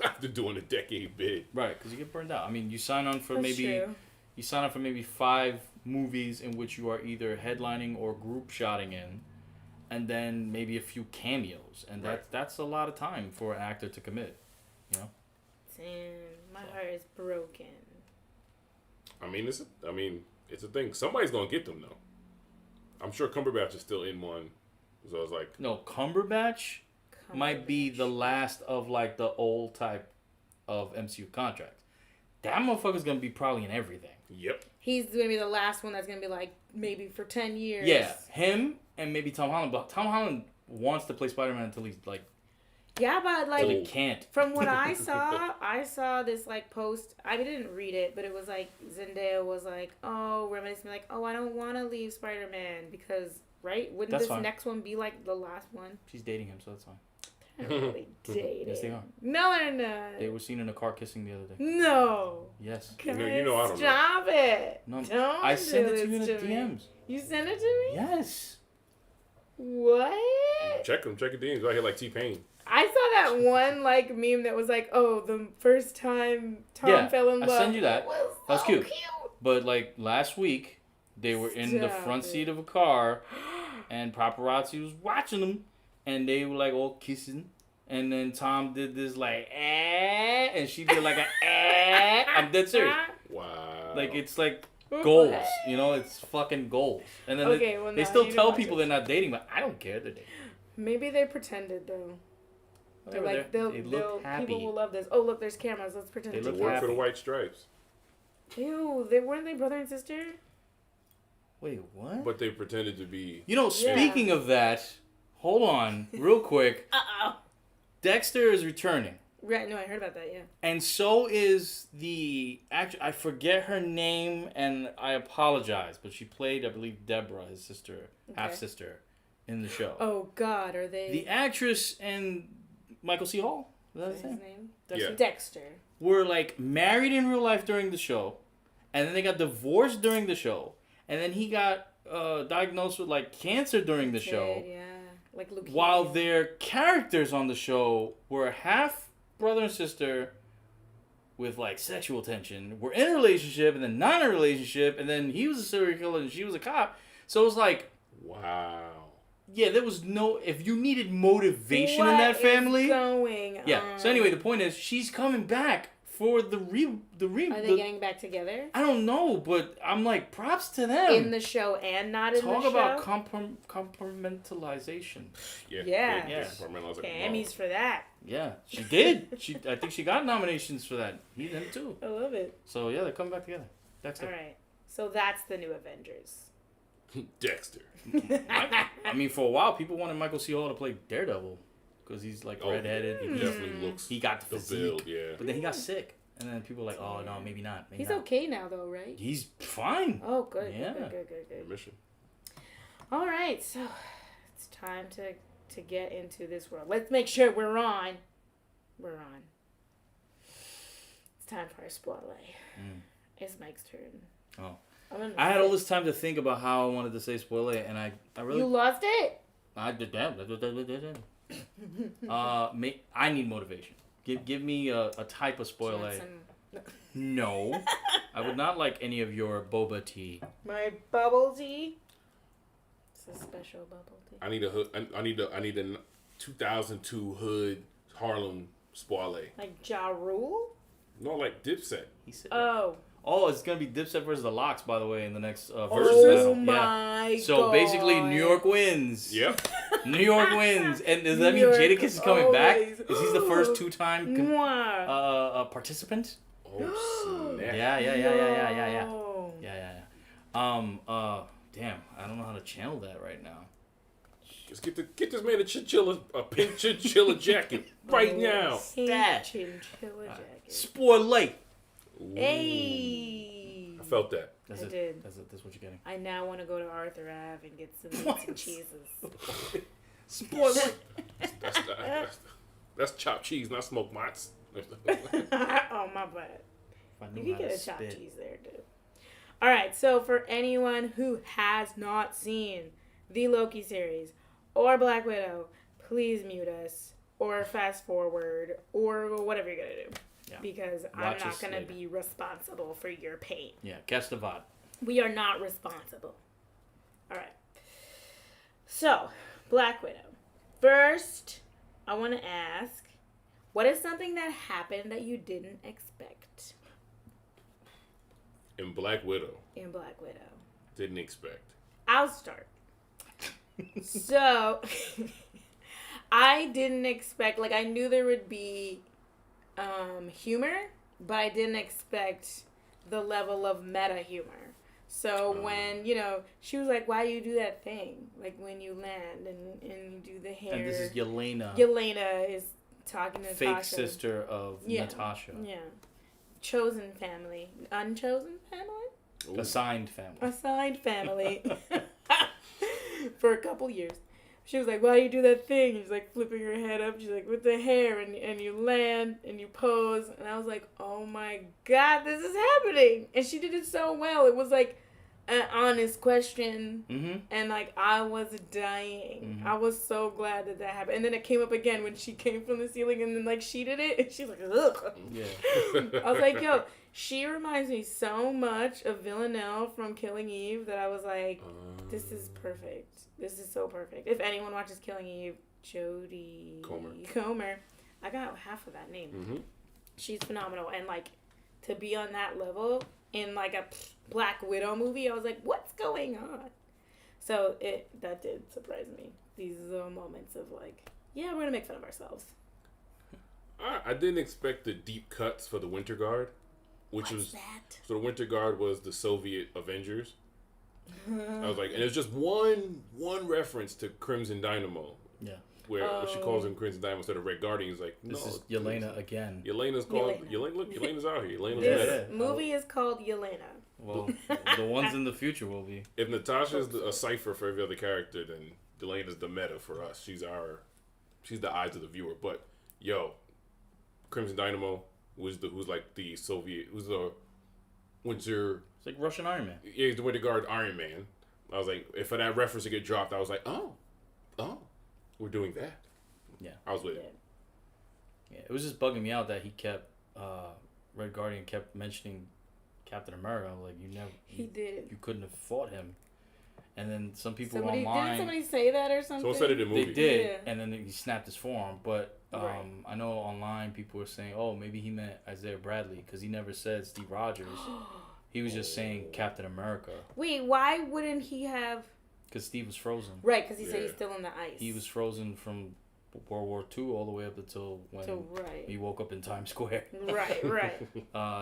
After doing a decade bid. Right, because you get burned out. I mean, you sign on for That's true. you sign up for maybe 5 movies in which you are either headlining or group shotting in, and then maybe a few cameos, and Right. that's a lot of time for an actor to commit. You know. Damn, my heart is broken. I mean, it's a thing. Somebody's gonna get them though. I'm sure Cumberbatch is still in one. So I was like, No, Cumberbatch might be the last of like the old type of MCU contracts. That motherfucker's gonna be probably in everything. yep. He's gonna be the last one that's gonna be like maybe for 10 years. Yeah, him and maybe Tom Holland. But Tom Holland wants to play Spider-Man until he's like, Yeah, but like till he can't. from what I saw this like post. I didn't read it, but it was like Zendaya was like, "Oh, reminiscing like, oh, I don't want to leave Spider-Man because right? Wouldn't That's this fine. next one be like the last one?" She's dating him, so that's fine. They're not really dating. Yes, they are. No, they're not. They were seen in a car kissing the other day. No. Yes. You know, Guys, I don't know. Stop it. No, Don't I sent do it to you in this the me. DMs. You sent it to me? Yes. What? Check them. Check the DMs. Right here, like T-Pain. I saw that one like meme that was like, "Oh, the first time Tom fell in I love." send you that. Was That was so cute. But like last week, they were in the Stop front it. seat of a car, and paparazzi was watching them, and they were like all kissing, and then Tom did this like and she did like a I'm dead serious. Wow. Like it's like goals, you know, it's fucking goals. And then Okay, well, they now still you tell watch people it. they're not dating, but I don't care. They're dating. Maybe they pretended though. They're Whatever, like they look happy. people will love this. Oh look, there's cameras. Let's pretend. They to look do Work this. for the happy. White Stripes. Ew, weren't they brother and sister? Wait, what? But they pretended to be. You know, Yeah. speaking of that, hold on, real quick. Uh-oh. Dexter is returning. Right, no, I heard about that. Yeah. And so is the actor. I forget her name, and I apologize, but she played, I believe, Deborah, his sister, half sister, in the show. Oh God, are they? The actress and Michael C. Hall. Is that Is his that name? his name? Yeah. Dexter. Were like married in real life during the show, and then they got divorced during the show, and then he got diagnosed with like cancer during the show. Yeah, like leukemia. While their characters on the show were half brother and sister with like sexual tension, were in a relationship and then not in a relationship, and then he was a serial killer and she was a cop. So it was like, wow. yeah, there was no. If you needed motivation what in that family, is going yeah. on? So anyway, the point is, she's coming back for the Are they getting back together? I don't know, but I'm like, props to them. In the show and not in the show? Talk about compartmentalization. Yeah. Emmys for that. Yeah, she did. I think she got nominations for that. He them too. I love it. So yeah, they're coming back together. Dexter. All right. So that's the new Avengers. Dexter. I mean, for a while, people wanted Michael C. Hall to play Daredevil because he's like redheaded. He definitely looks. He got the physique, build, yeah. but then he got sick, and then people were like, oh no, maybe not. Maybe He's not. okay now, though, right? He's fine. Oh, good. Yeah. Good. Mission. All right, so it's time to get into this world. Let's make sure we're on. We're on. It's time for our spotlight. It's Mike's turn. Oh. I had all this time to think about how I wanted to say spoiler, and I really... You lost it? I did that. I need motivation. Give me a type of spoiler. No. I would not like any of your boba tea. My bubble tea? It's a special bubble tea. I need a hood. I need a 2002 hood Harlem spoiler. Like Ja Rule? No, like Dipset. He said, Oh, it's gonna be Dipset versus the Lox, by the way, in the next versus Oh battle. my god. So basically, New York wins. Yep. New York wins. And does that mean Jadakiss is coming back? Is he the first two-time participant? Oh snap! Yeah. Damn, I don't know how to channel that right now. Just get this man a pink chinchilla jacket right now. Pink chinchilla jacket. Spoiler. Hey! I felt that. I did. That's what you're getting. I now want to go to Arthur Ave and get some meats and cheeses. Spoiler. That's chopped cheese, not smoked mozz. Oh, my bad. You can get a chopped cheese there, too. All right, so for anyone who has not seen the Loki series or Black Widow, please mute us or fast forward or whatever you're going to do. Yeah. Because I'm not going to be responsible for your pain. Yeah, catch the vibe. We are not responsible. All right. So, Black Widow. First, I want to ask, what is something that happened that you didn't expect? In Black Widow. Didn't expect. I'll start. So, I didn't expect, like, I knew there would be humor, but I didn't expect the level of meta humor. So when, she was like, why do you do that thing? Like when you land and you do the hair. And this is Yelena. Yelena is talking to Fake Natasha. Sister of Natasha. Yeah. Chosen family. Unchosen family? Ooh. Assigned family. For a couple years. She was like, why do you do that thing? She's like flipping her head up. She's like, with the hair, and you land and you pose. And I was like, oh my God, this is happening. And she did it so well. It was like an honest question. Mm-hmm. And like, I was dying. Mm-hmm. I was so glad that happened. And then it came up again when she came from the ceiling and then like she did it. And she's like, ugh. Yeah. I was like, yo, she reminds me so much of Villanelle from Killing Eve that I was like, this is perfect. This is so perfect. If anyone watches Killing Eve, Jodie Comer, I got half of that name. Mm-hmm. She's phenomenal. And, like, to be on that level in, like, a Black Widow movie, I was like, what's going on? So, that did surprise me. These are the moments of, like, yeah, we're going to make fun of ourselves. I didn't expect the deep cuts for the Winter Guard. What's that? So the Winter Guard was the Soviet Avengers. I was like, and it's just one reference to Crimson Dynamo. Yeah. Where she calls him Crimson Dynamo instead of Red Guardian. He's like, no. This is Yelena again. Yelena's called... Yelena. Look, Yelena's out here. Yelena's This movie is called Yelena. Well, the ones in the future will be. If Natasha's a cipher for every other character, then Yelena's the meta for us. She's the eyes of the viewer. But yo, Crimson Dynamo who's like the Soviet, who's the Winter. It's like Russian Iron Man. Yeah, he's the Winter Guard Iron Man. I was like, if for that reference to get dropped, I was like, oh, we're doing that. Yeah, I was with it. Yeah, it was just bugging me out that he kept Red Guardian kept mentioning Captain America. Like he did. You couldn't have fought him. And then some people didn't online. somebody say that or something? Someone said it in the movie. They did, yeah. and then he snapped his forearm. But Right. I know online people were saying, "Oh, maybe he meant Isaiah Bradley," because he never said Steve Rogers. He was just saying Captain America. Wait, why wouldn't he have? Because Steve was frozen. Right, because he said he's still in the ice. He was frozen from World War II all the way up until when he woke up in Times Square. Right.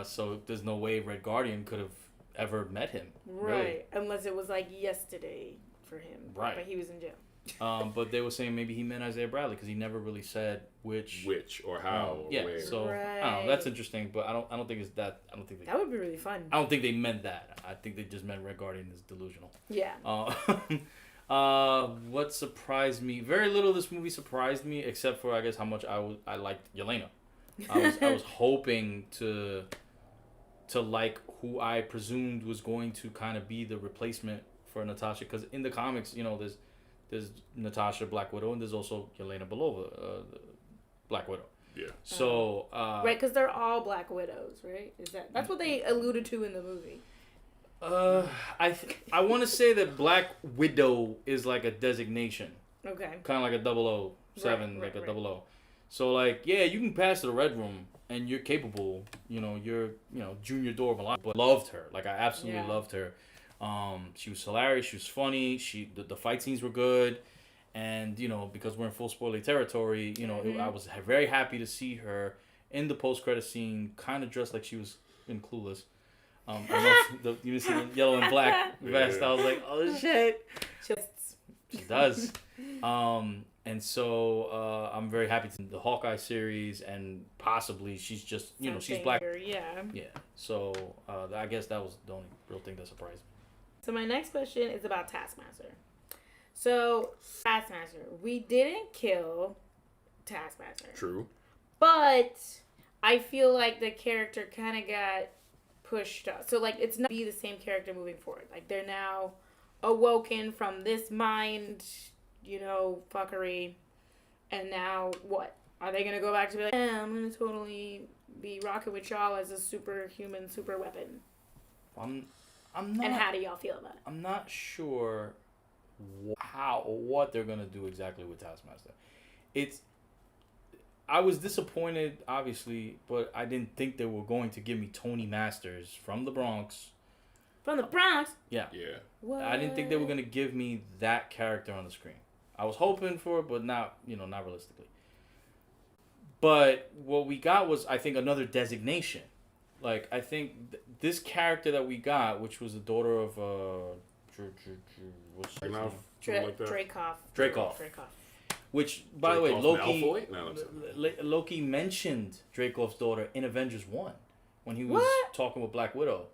So there's no way Red Guardian could have ever met him. Right, really. Unless it was like yesterday for him. Right. But he was in jail. But they were saying maybe he meant Isaiah Bradley because he never really said which or how or yeah. where. So I don't know. That's interesting, but I don't think it's that. I don't think that would be really fun. I don't think they meant that. I think they just meant Red Guardian is delusional. Yeah. What surprised me? Very little of this movie surprised me, except for I guess how much I liked Yelena. I was hoping to like who I presumed was going to kind of be the replacement for Natasha, because in the comics, there's Natasha, Black Widow, and there's also Yelena Belova, Black Widow. Yeah. So right, because they're all Black Widows, right? That's what they alluded to in the movie? I want to say that Black Widow is like a designation. Okay. Kind of like a 007, like a 00. So like, yeah, you can pass to the Red Room and you're capable. You're Junior Dorval. But loved her. Like I absolutely loved her. She was hilarious. She was funny. The fight scenes were good, and because we're in full spoiler territory, I was very happy to see her in the post-credit scene, kind of dressed like she was in Clueless. I don't know if you see the yellow and black vest. I was like, oh shit, she does. And so I'm very happy to the Hawkeye series, and possibly she's just she's Black. Yeah. So I guess that was the only real thing that surprised me. So my next question is about Taskmaster. So, Taskmaster. We didn't kill Taskmaster. True. But I feel like the character kind of got pushed up. So, like, it's not be the same character moving forward. Like, they're now awoken from this mind, fuckery. And now what? Are they going to go back to be like, yeah, I'm going to totally be rocking with y'all as a superhuman super weapon? I'm not. And how do y'all feel about it? I'm not sure what they're gonna do exactly with Taskmaster. I was disappointed, obviously, but I didn't think they were going to give me Tony Masters from the Bronx. From the Bronx? Yeah. Yeah. What? I didn't think they were gonna give me that character on the screen. I was hoping for it, but not realistically. But what we got was, I think, another designation. Like, I think this character that we got, which was the daughter of what's his name? Dreykov. Which, by the way, Loki mentioned Dreykov's daughter in Avengers 1 when he was talking with Black Widow.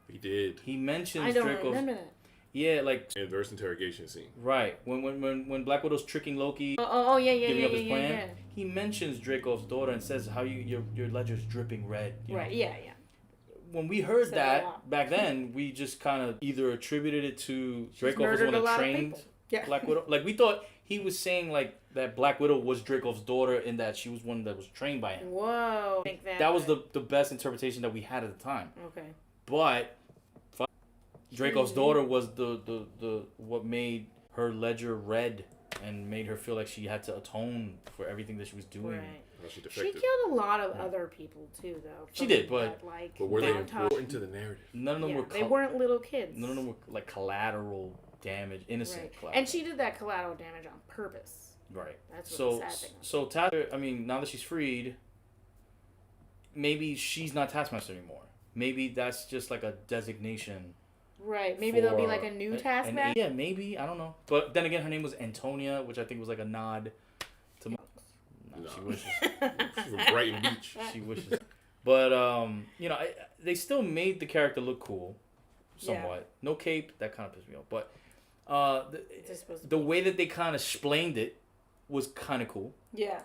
He did. He mentions I don't Dreykov's... remember that. Yeah, like... Inverse interrogation scene. Right. When Black Widow's tricking Loki... Giving up his plan, he mentions Dreykov's daughter and says how your ledger's dripping red. Right, yeah. When we heard that back then, we just kind of either attributed it to Dreykov was one that trained Black Widow. Like, we thought he was saying, like, that Black Widow was Dreykov's daughter and that she was one that was trained by him. Whoa. That was the best interpretation that we had at the time. Okay. But Dreykov's daughter was the what made her ledger red and made her feel like she had to atone for everything that she was doing. Right. She killed a lot of other people too, though. She did, but were they important to the narrative? None of them were. They weren't little kids. None of them were like collateral damage, innocent. Right. And she did that collateral damage on purpose. Right. That's what the sad thing. So Taskmaster, I mean, now that she's freed, maybe she's not Taskmaster anymore. Maybe that's just like a designation. Right. Maybe there'll be like a new Taskmaster. Yeah, maybe. I don't know. But then again, her name was Antonia, which I think was like a nod to. No. She wishes. From Brighton Beach. She wishes. But they still made the character look cool, somewhat. Yeah. No cape, that kind of pissed me off. But the way that they kind of explained it was kind of cool. Yeah.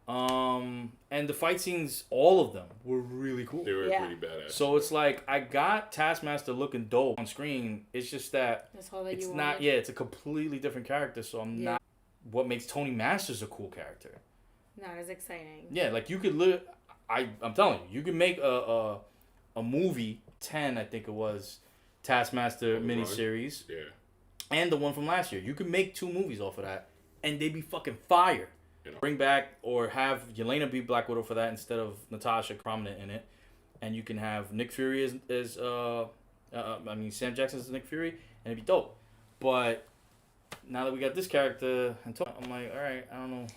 And the fight scenes, all of them, were really cool. They were Yeah. pretty badass. So it's like I got Taskmaster looking dope on screen. It's just that That's all that it's you not. wanted. Yeah, it's a completely different character. So I'm Yeah. not. What makes Tony Masters a cool character? Not as exciting. Yeah, like you could I'm telling you, you could make a movie 10, I think it was, Taskmaster miniseries, Yeah. and the one from last year. You could make 2 movies off of that, and they'd be fucking fire. You know. Bring back or have Yelena be Black Widow for that instead of Natasha prominent in it, and you can have Nick Fury as Sam Jackson as Nick Fury, and it'd be dope. But now that we got this character, I'm like, all right, I don't know.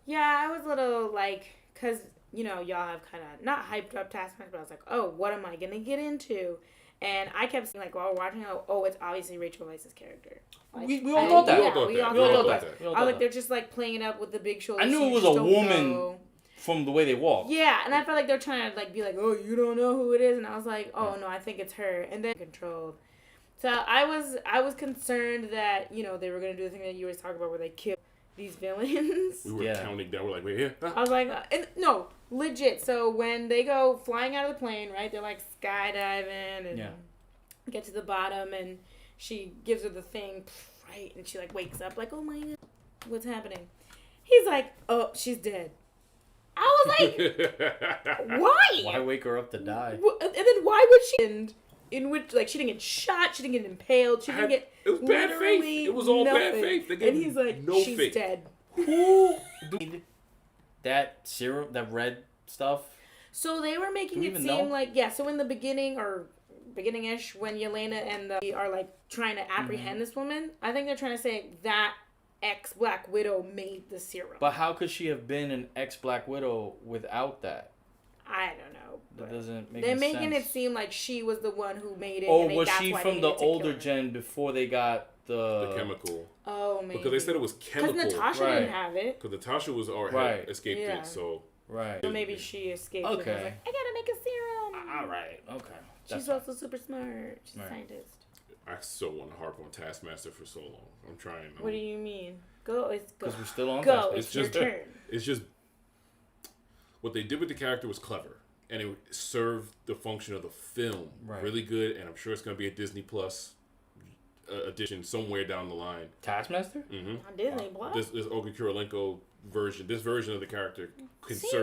Yeah, I was a little like, cause y'all have kind of not hyped up Taskmaster, but I was like, oh, what am I gonna get into? And I kept saying, like, while watching, oh, it's obviously Rachel Weisz's character. Like, We all thought that. Yeah, we all thought that. We all I thought like that. they're just like playing it up with the big shoulders. I knew so it you was just a don't woman know. from the way they walk. Yeah, and I felt like they're trying to like be like, oh, you don't know who it is, and I was like, oh no, I think it's her, and then controlled. So I was concerned that they were gonna do the thing that you always talk about where they kill these villains. We were counting down. We're like, wait here. I was like, no, legit. So when they go flying out of the plane, right? They're like skydiving and get to the bottom, and she gives her the thing, right? And she like wakes up like, oh my God, what's happening? He's like, oh, she's dead. I was like, why? Why wake her up to die? And then why would she? In which, like, she didn't get shot, she didn't get impaled, she didn't get. It was bad faith. It was all bad faith. They and he's like, no she's faith. dead. Who made that serum, that red stuff? So they were making Do we it even seem know? like, so in the beginning-ish, when Yelena and the are like trying to apprehend this woman, I think they're trying to say that ex-Black Widow made the serum. But how could she have been an ex-Black Widow without that? I don't know. That doesn't make They're any making sense. it seem like she was the one who made it. Oh, and was that's she why from they the needed to kill older her. gen before they got The chemical. Oh, maybe. Because they said it was chemical. Because Natasha Right. didn't have it. Because Natasha was already Right. escaped Yeah. it, so. Right. So maybe she escaped. And Okay. was like, I gotta make a serum. All right. Okay. She's also super smart. She's a Right. scientist. I so want to harp on Taskmaster for so long. I'm trying. What do you mean? Go. It's go. Because we're still on Go. Taskmaster. It's It's your just- turn. It's just what they did with the character was clever, and it served the function of the film really good. And I'm sure it's gonna be a Disney Plus edition somewhere down the line. Taskmaster? Mm-hmm. On Disney, what? This Olga Kurylenko version. This version of the character can See, serve